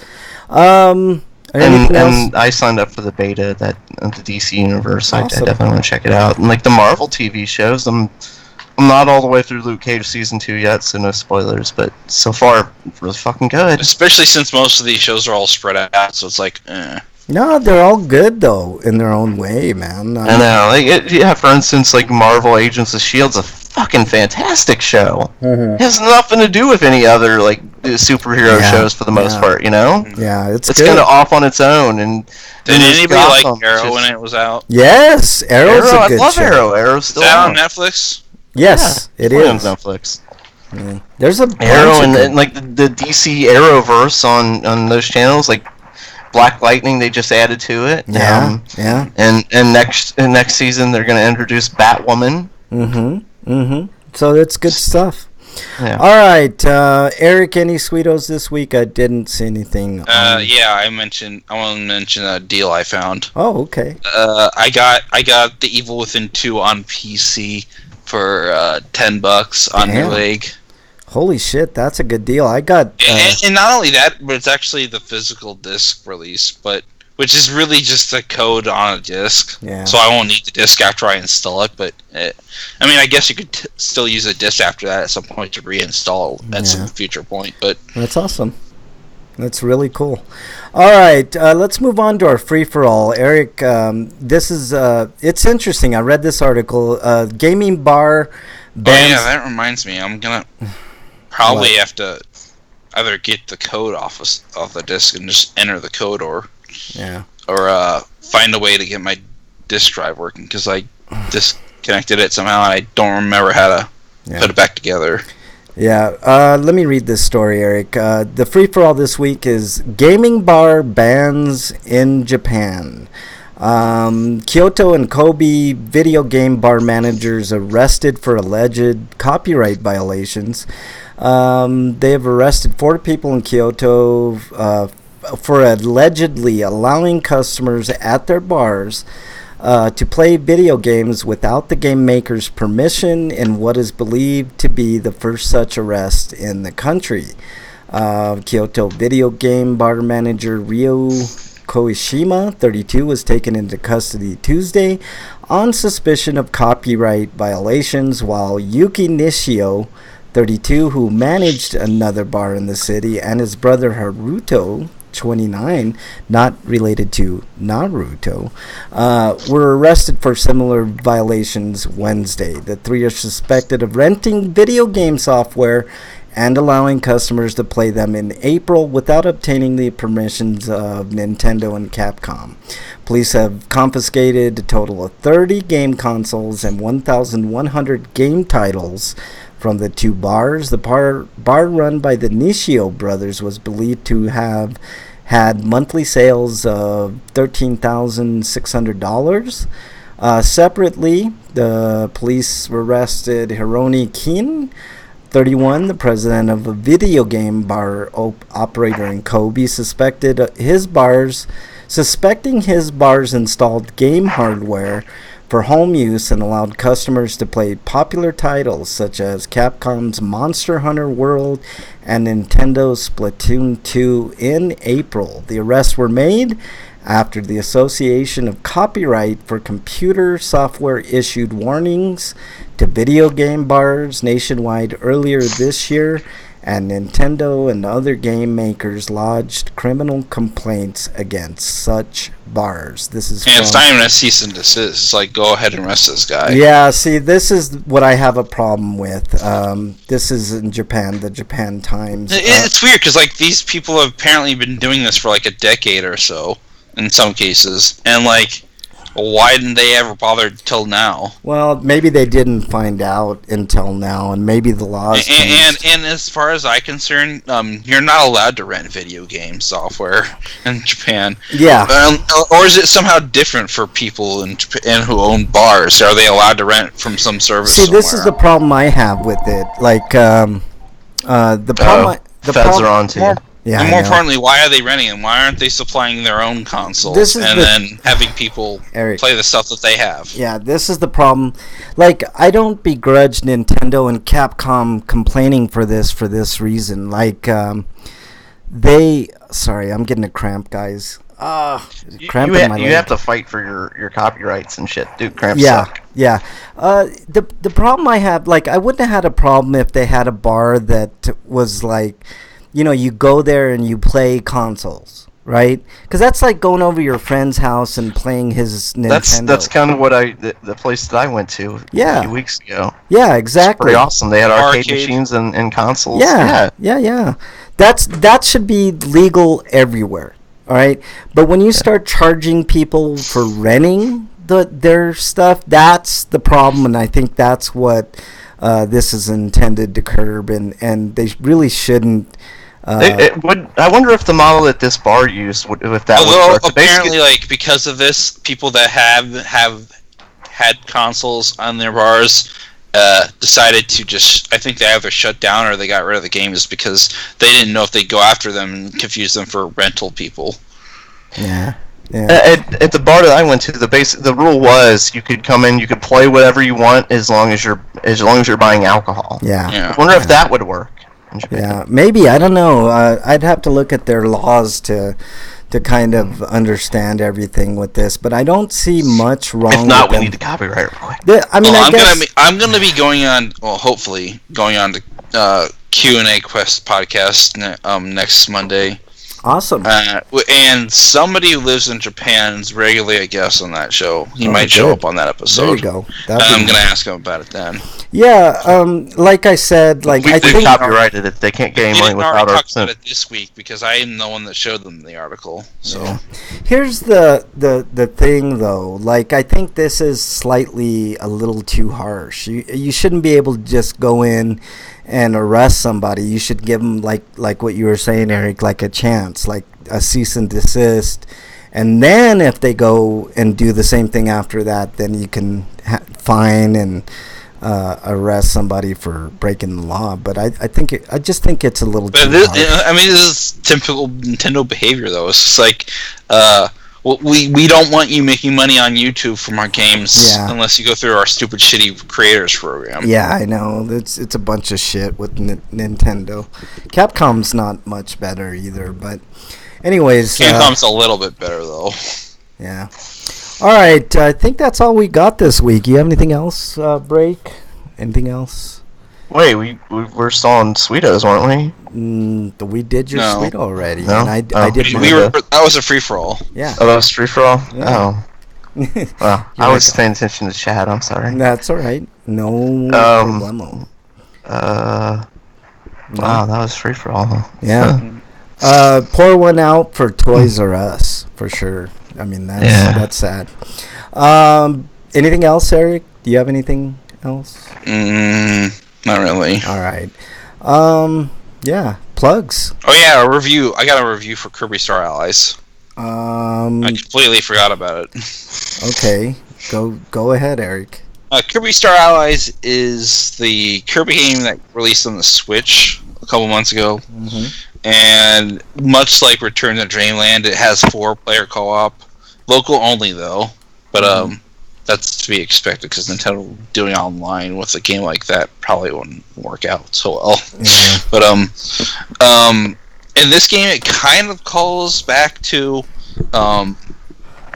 And I signed up for the beta of the DC universe. Awesome. I definitely want to check it out. And like the Marvel TV shows, I'm not all the way through Luke Cage season 2 yet, so no spoilers. But so far, really fucking good. Especially since most of these shows are all spread out, so it's like, No, they're all good though in their own way, man. I know. Like for instance, like Marvel Agents of Shield's a fucking fantastic show. Mm-hmm. It has nothing to do with any other like superhero shows for the most part. You know? Yeah, it's kind of off on its own. And did anybody like Arrow when it was out? Yes, Arrow's a good I love show. Arrow. Arrow's still on Netflix. Yes, it is on Netflix. Yeah. There's a Arrow and like the DC Arrowverse on those channels, like Black Lightning, they just added to it. Yeah. And next season they're going to introduce Batwoman. So that's good stuff. Yeah. All right, Eric, any Sweetos this week? I didn't see anything. Yeah, I want to mention a deal I found. Oh, okay. I got The Evil Within 2 on PC for $10 on Newegg. Holy shit, that's a good deal. I got and not only that, but it's actually the physical disc release, which is really just a code on a disc. Yeah. So I won't need the disc after I install it. But I guess you could still use a disc after that at some point to reinstall at some future point. But that's awesome. That's really cool. All right, let's move on to our free-for-all. Eric, this is it's interesting. I read this article. Gaming bar bans... Oh, yeah, that reminds me. I'm going to probably have to either get the code off the disc and just enter the code or find a way to get my disk drive working because I disconnected it somehow and I don't remember how to put it back together. Yeah, let me read this story, Eric. The free-for-all this week is gaming bar bans in Japan. Kyoto and Kobe video game bar managers arrested for alleged copyright violations. They have arrested 4 people in Kyoto for allegedly allowing customers at their bars to play video games without the game maker's permission in what is believed to be the first such arrest in the country. Kyoto video game bar manager Ryo Koishima, 32, was taken into custody Tuesday on suspicion of copyright violations, while Yuki Nishio, 32, who managed another bar in the city, and his brother Haruto, 29, not related to Naruto, were arrested for similar violations Wednesday. The 3 are suspected of renting video game software and allowing customers to play them in April without obtaining the permissions of Nintendo and Capcom. Police have confiscated a total of 30 game consoles and 1,100 game titles from the 2 bars. The bar run by the Nishio brothers was believed to have had monthly sales of $13,600. Separately, the police arrested Hironi Kin, 31, the president of a video game bar operator in Kobe, suspecting his bars installed game hardware for home use and allowed customers to play popular titles such as Capcom's Monster Hunter World and Nintendo's Splatoon 2 in April. The arrests were made after the Association of Copyright for Computer Software issued warnings to video game bars nationwide earlier this year, and Nintendo and other game makers lodged criminal complaints against such bars. It's not even a cease and desist. It's like, go ahead and arrest this guy. Yeah, see, this is what I have a problem with. This is in Japan, the Japan Times. It's weird because like these people have apparently been doing this for like a decade or so in some cases, and like Why didn't they ever bother till now? Well, maybe they didn't find out until now, and maybe the laws changed. And as far as I'm concerned, you're not allowed to rent video game software in Japan. Yeah. Or is it somehow different for people in Japan who own bars? Are they allowed to rent from some service? See, this is the problem I have with it. Like, the problem. The feds are on to you. Yeah, and more importantly, why are they renting them? Why aren't they supplying their own consoles then having people play the stuff that they have? Yeah, this is the problem. Like, I don't begrudge Nintendo and Capcom complaining for this reason. Like, sorry, I'm getting a cramp, guys. Cramp in my leg. You have to fight for your copyrights and shit, dude. Cramps suck. Yeah. The problem I have, like, I wouldn't have had a problem if they had a bar that was like, you know, you go there and you play consoles, right? Because that's like going over your friend's house and playing his Nintendo. That's kind of what the place that I went to a few weeks ago. Yeah, exactly. It's pretty awesome. They had arcade machines and consoles. Yeah. That should be legal everywhere, all right? But when you start charging people for renting their stuff, that's the problem, and I think that's what this is intended to curb, and they really shouldn't. I wonder if the model that this bar used would work. Apparently, like, because of this, people that have had consoles on their bars decided to just, I think they either shut down or they got rid of the games because they didn't know if they'd go after them and confuse them for rental people. Yeah. At the bar that I went to, the rule was you could come in, you could play whatever you want as long as you're buying alcohol. Yeah. I wonder if that would work. Yeah, maybe. I don't know. I'd have to look at their laws to kind of understand everything with this, but I don't see much wrong. If not, we need the copyright real quick. I'm going to be going on. Well, hopefully going on to Q&A Quest podcast next Monday. Awesome. And somebody who lives in Japan is regularly a guest on that show. He might show up on that episode. There you go. I'm going to ask him about it then. Yeah, like I said, like I think copyrighted it. They can't get any money without our consent. About it this week because I am the one that showed them the article. So here's the thing, though. Like, I think this is slightly a little too harsh. You shouldn't be able to just go in and arrest somebody. You should give them, like what you were saying, Eric, like a chance, like a cease and desist. And then if they go and do the same thing after that, then you can fine and arrest somebody for breaking the law. But I just think it's a little too harsh. I mean, this is typical Nintendo behavior, though. It's just like, we don't want you making money on YouTube from our games unless you go through our stupid, shitty creators program. Yeah, I know. It's a bunch of shit with Nintendo. Capcom's not much better either, but anyways. Capcom's a little bit better, though. Yeah. All right, I think that's all we got this week. You have anything else, Break? Anything else? Wait, we're still on Sweetos, weren't we? We did your Sweeto already. No? And I did mine. That was a free-for-all. Yeah. Oh, that was free-for-all? Yeah. Oh. Well, I was paying attention to chat, I'm sorry. That's all right. No problemo. Wow, that was free-for-all, huh? Yeah. Pour one out for Toys R Us, for sure. I mean, that's sad. Anything else, Eric? Do you have anything else? Not really. All right. Yeah, plugs. Oh yeah, a review. I got a review for Kirby Star Allies. I completely forgot about it. Okay, go ahead, Eric. Kirby Star Allies is the Kirby game that released on the Switch a couple months ago. Mm-hmm. And much like Return to Dreamland, it has 4-player co-op. Local only, though. But that's to be expected, because Nintendo doing online with a game like that probably wouldn't work out so well. Yeah. But in this game, it kind of calls back to the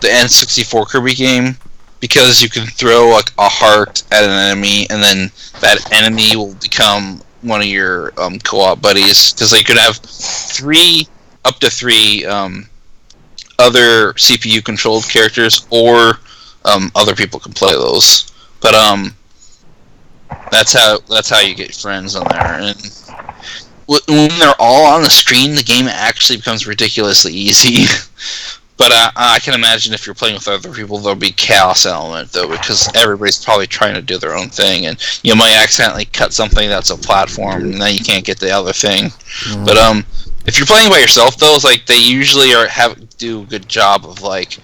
N64 Kirby game, because you can throw like a heart at an enemy, and then that enemy will become one of your co-op buddies, because you could have up to three other CPU controlled characters, or other people can play those. But that's how you get friends on there. And when they're all on the screen, the game actually becomes ridiculously easy. But I can imagine if you're playing with other people, there'll be chaos element though, because everybody's probably trying to do their own thing, and you might accidentally cut something that's a platform, and then you can't get the other thing. But if you're playing by yourself, though, it's like they usually do a good job of like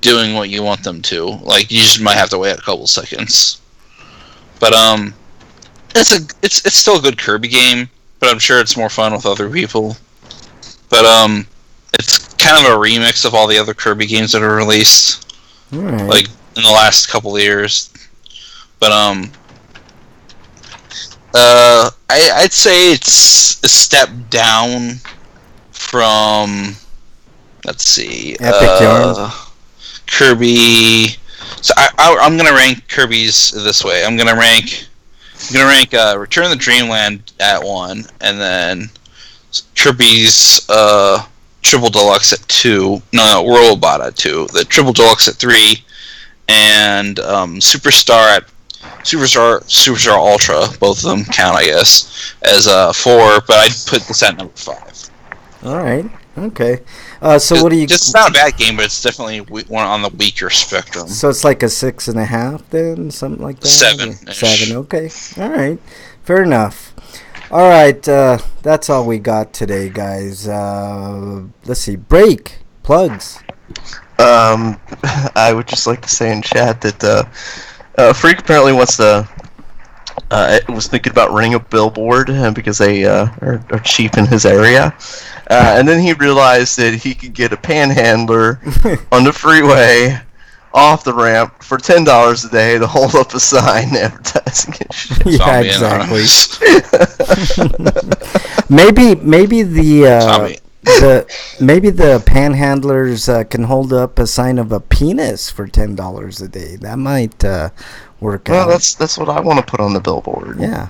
doing what you want them to. Like you just might have to wait a couple seconds. But it's still a good Kirby game, but I'm sure it's more fun with other people. But it's kind of a remix of all the other Kirby games that are released, like in the last couple of years. But I'd say it's a step down from, let's see, Epic Yarn. Kirby. So I'm gonna rank Kirby's this way. I'm gonna rank Return of the Dreamland at 1, and then Kirby's Triple Deluxe at 2. No, Robot at 2. The Triple Deluxe at 3, and Superstar Ultra. Both of them count, I guess, as 4. But I'd put this at number 5. All right. Okay. So what do you? Just not a bad game, but it's definitely one on the weaker spectrum. So it's like a 6.5 then, something like that. 7. 7. Okay. All right. Fair enough. All right. That's all we got today, guys. Let's see. Break plugs. I would just like to say in chat that Freak apparently wants to. Was thinking about renting a billboard because they are cheap in his area. And then he realized that he could get a panhandler on the freeway off the ramp for $10 a day to hold up a sign advertising his shit. Yeah, exactly. maybe the panhandlers can hold up a sign of a penis for $10 a day. That might work out. Well, that's what I want to put on the billboard. Yeah.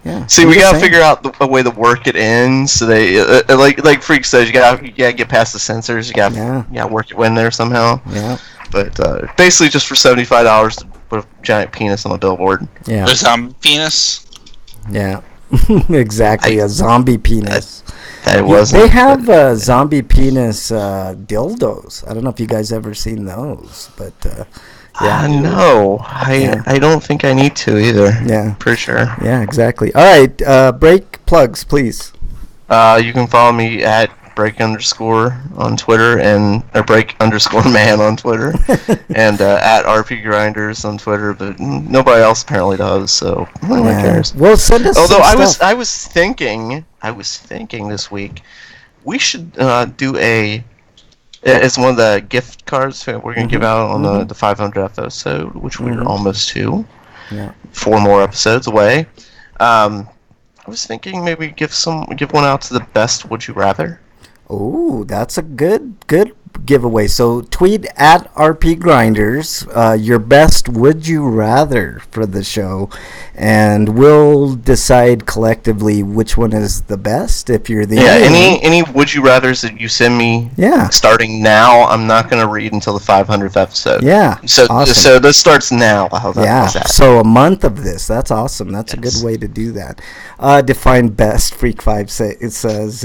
Yeah. See, we gotta figure out a way to work it in. So they like Freak says, you gotta get past the censors. You gotta work it in there somehow. Yeah. But basically, just for $75 to put a giant penis on a billboard. Yeah. There's penis. Yeah. Exactly, a zombie penis. They have zombie penis dildos. I don't know if you guys ever seen those, but yeah. No, I don't think I need to either. Yeah, for sure. Yeah, exactly. All right, break plugs, please. You can follow me at break_ on Twitter or break_man on Twitter, and at RPGrinders on Twitter. But nobody else apparently does, so no one cares. Well, send us. Although I was thinking this week we should do it's one of the gift cards that we're going to give out on the 500th episode, which we're almost to. Yeah. 4 more episodes away. I was thinking maybe give one out to the best Would You Rather. Oh, that's a good giveaway. So tweet at RPGrinders your best Would You Rather for the show, and we'll decide collectively which one is the best. If you're the any Would You Rathers that you send me, starting now, I'm not going to read until the 500th episode. Yeah, so awesome. So this starts now. How's that? So a month of this. That's awesome. That's a good way to do that. Define best. Freak5 it says.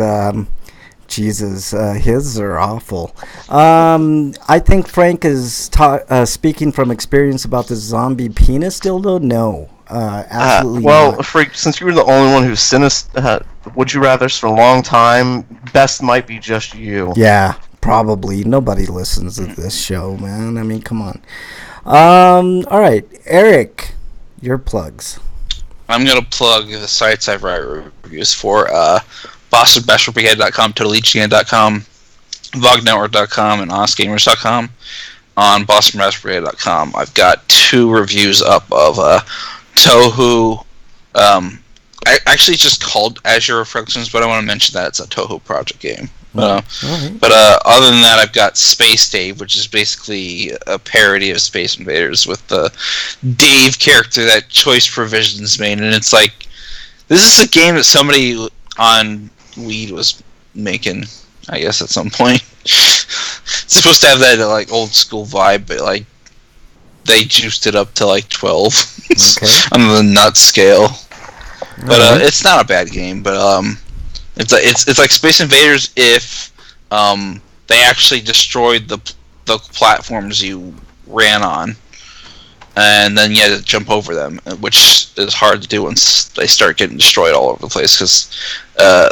Jesus, his are awful. I think Frank is speaking from experience about the zombie penis dildo. No, absolutely not. Freak, since you were the only one who sent us Would You Rathers for a long time, best might be just you. Yeah, probably. Nobody listens to this show, man. I mean, come on. All right, Eric, your plugs. I'm going to plug the sites I write reviews for. BostonBashfulBrigade.com, TotalEachGame.com, VogNetwork.com, and HonestGamers.com. On BostonBashfulBrigade.com, I've got 2 reviews up of Touhou. I actually just called Azure Reflections, but I want to mention that it's a Touhou project game. But other than that, I've got Space Dave, which is basically a parody of Space Invaders with the Dave character that Choice Provisions made, and it's like, this is a game that somebody on Weed was making, I guess, at some point. It's supposed to have that like old school vibe, but like they juiced it up to like 12 on the nut scale. But it's not a bad game. But it's like Space Invaders if the they actually destroyed the platforms you ran on, and then you had to jump over them, which is hard to do once they start getting destroyed all over the place, because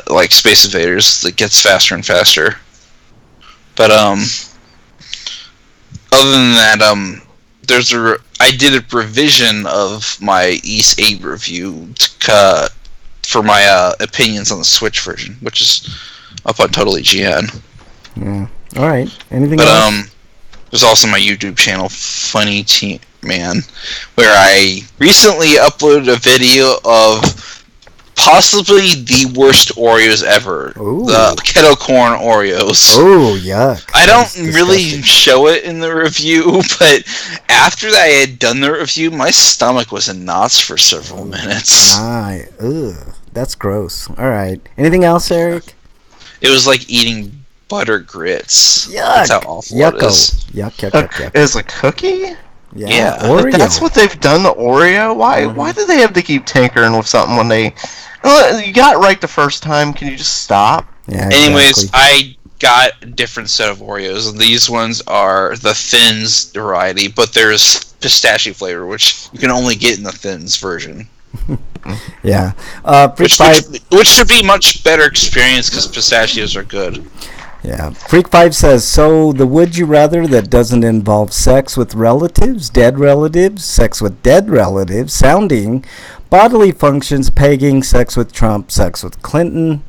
like Space Invaders, it gets faster and faster. But other than that, I did a revision of my East 8 review for my opinions on the Switch version, which is up on Totally GN. Yeah. All right. Anything else? There's also my YouTube channel, Funny Teen Man, where I recently uploaded a video of possibly the worst Oreos ever. Ooh. The Keto Corn Oreos. Oh, yuck. I don't really show it in the review, but after I had done the review, my stomach was in knots for several minutes. Ugh, that's gross. All right. Anything else, Eric? It was like eating butter grits. Yuck. That's how awful it is. Yuck. Is a cookie? Yeah. Oreo. That's what they've done to Oreo? Why do they have to keep tinkering with something when they... You got it right the first time. Can you just stop? Yeah, exactly. Anyways, I got a different set of Oreos. These ones are the Thins variety, but there's pistachio flavor, which you can only get in the Thins version. Yeah. Which should be much better experience because pistachios are good. Yeah. Freak 5 says, so the would you rather that doesn't involve sex with relatives, dead relatives, sex with dead relatives, sounding, bodily functions, pegging, sex with Trump, sex with Clinton,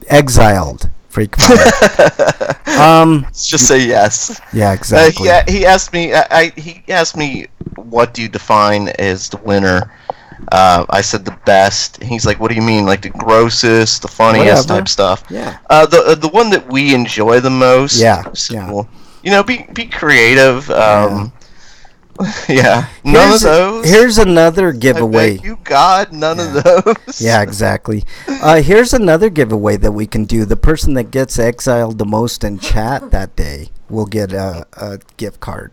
exiled. Freak 5. Just say yes. Yeah, exactly. He asked me. He asked me, what do you define as the winner? I said the best. He's like, what do you mean? Like the grossest, the funniest type stuff? Yeah. The one that we enjoy the most. Yeah. So, you know, be creative. Yeah. None of those. Here's another giveaway. I beg you, God, none of those. Yeah, exactly. Here's another giveaway that we can do. The person that gets exiled the most in chat that day will get a gift card.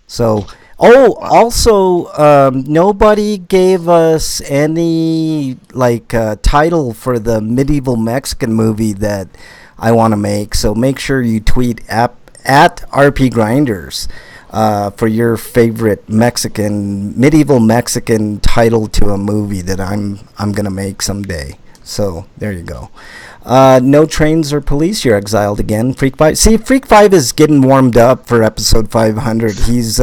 So, also, nobody gave us any title for the medieval Mexican movie that I want to make. So make sure you tweet at RPGrinders. For your favorite medieval Mexican title to a movie that I'm gonna make someday. So there you go. No trains or police. You're exiled again. Freak 5. See, Freak 5 is getting warmed up for episode 500. He's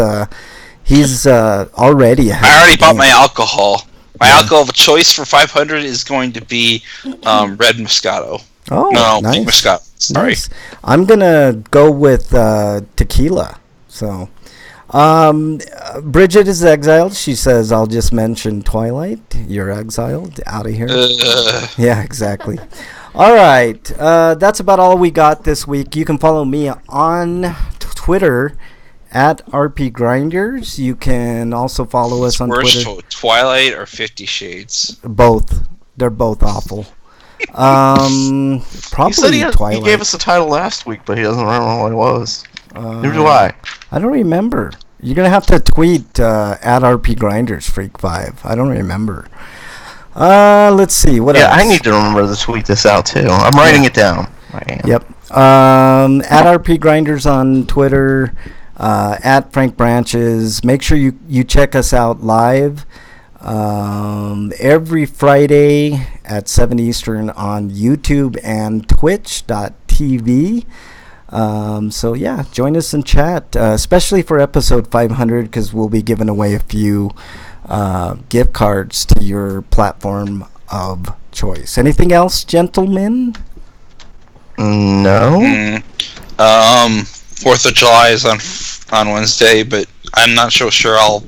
already. I already bought my alcohol. My alcohol of choice for 500 is going to be Red Moscato. Oh, no, nice. Pink Moscato. Sorry. Nice. I'm gonna go with tequila. So. Bridget is exiled. She says, I'll just mention Twilight. You're exiled. Out of here. Yeah, exactly. All right. That's about all we got this week. You can follow me on Twitter at RPGrinders. You can also follow us on Twitter. Twilight or 50 Shades? Both. They're both awful. Probably Twilight. He gave us the title last week, but he doesn't remember what it was. Neither do I. I don't remember. You're going to have to tweet at RPGrinders, Freak 5. I don't remember. Let's see. What else? Yeah, I need to remember to tweet this out, too. I'm writing it down. I am. Yep. At RPGrinders on Twitter, at Frank Branches. Make sure you check us out live every Friday at 7 Eastern on YouTube and twitch.tv. So yeah, join us in chat, especially for episode 500, because we'll be giving away a few gift cards to your platform of choice. Anything else, gentlemen? No. 4th of July is on Wednesday, but I'm not so sure I'll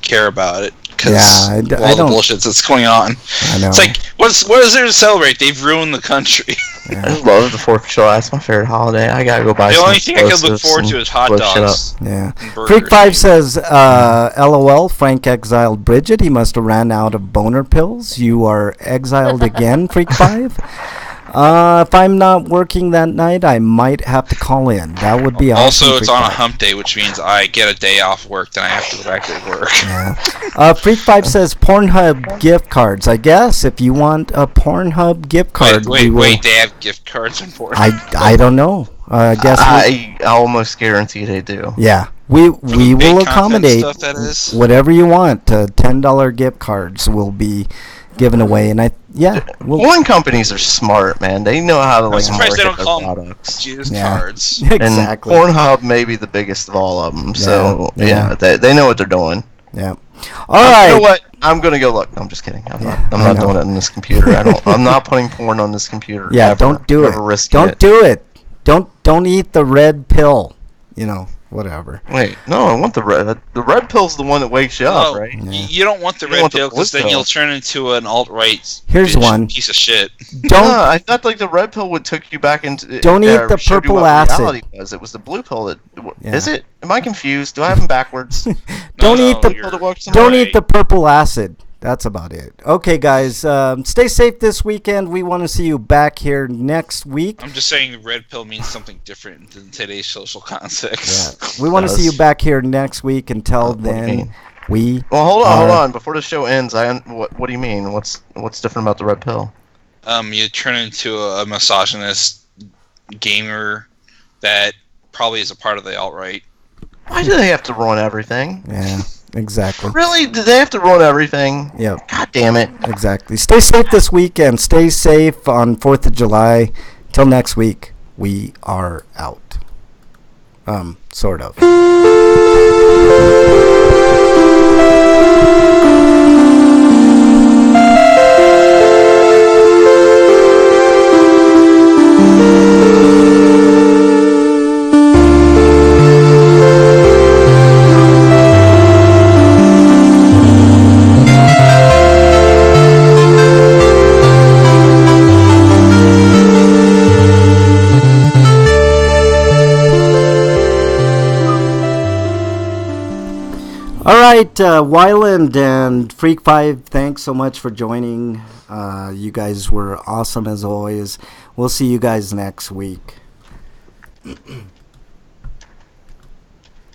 care about it because I all don't. the bullshit that's going on. I know. It's like, what is there to celebrate? They've ruined the country. I just love the 4th of July. It's my favorite holiday. I gotta go buy the some only thing I can look forward to is hot dogs. Yeah. Freak 5 says, LOL, Frank exiled Bridget. He must have ran out of boner pills. You are exiled again, Freak 5. If I'm not working that night, I might have to call in. That would be awesome. Also, it's on a hump day, which means I get a day off work, then I have to go back to work. Yeah. Freak 5 says Pornhub gift cards. I guess if you want a Pornhub gift card, wait, they have gift cards in Pornhub? I don't know. I guess I almost guarantee they do. Yeah. We will accommodate stuff, that is. Whatever you want. $10 gift cards will be given away, and porn companies are smart, man. They know how to market their they don't call products. Them cards. Exactly. And Pornhub may be the biggest of all of them. So they know what they're doing. Yeah. All right. You know what? I'm gonna go look. No, I'm just kidding. I'm not doing it on this computer. I'm not putting porn on this computer. Yeah, don't do it. Don't do it. Don't eat the red pill. Whatever. Wait, no, I want the red. The red pill's the one that wakes you up, right? Yeah. You don't want the red pill because then you'll turn into an alt-right piece of shit. I thought the red pill would take you back into. Don't eat the purple acid. It was the blue pill that. Is it? Am I confused? Do I have them backwards? Don't eat the purple acid. That's about it. Okay, guys, stay safe this weekend. We want to see you back here next week. I'm just saying the red pill means something different than today's social context. Yeah. We want to see you back here next week. Until then, Well, hold on. Before the show ends, what do you mean? What's different about the red pill? You turn into a misogynist gamer that probably is a part of the alt-right. Why do they have to ruin everything? Yeah. Exactly. Really? Do they have to ruin everything? Yeah. God damn it. Exactly. Stay safe this weekend. Stay safe on 4th of July. Till next week, we are out. Sort of. All right, Wyland and Freak 5, thanks so much for joining. You guys were awesome as always. We'll see you guys next week.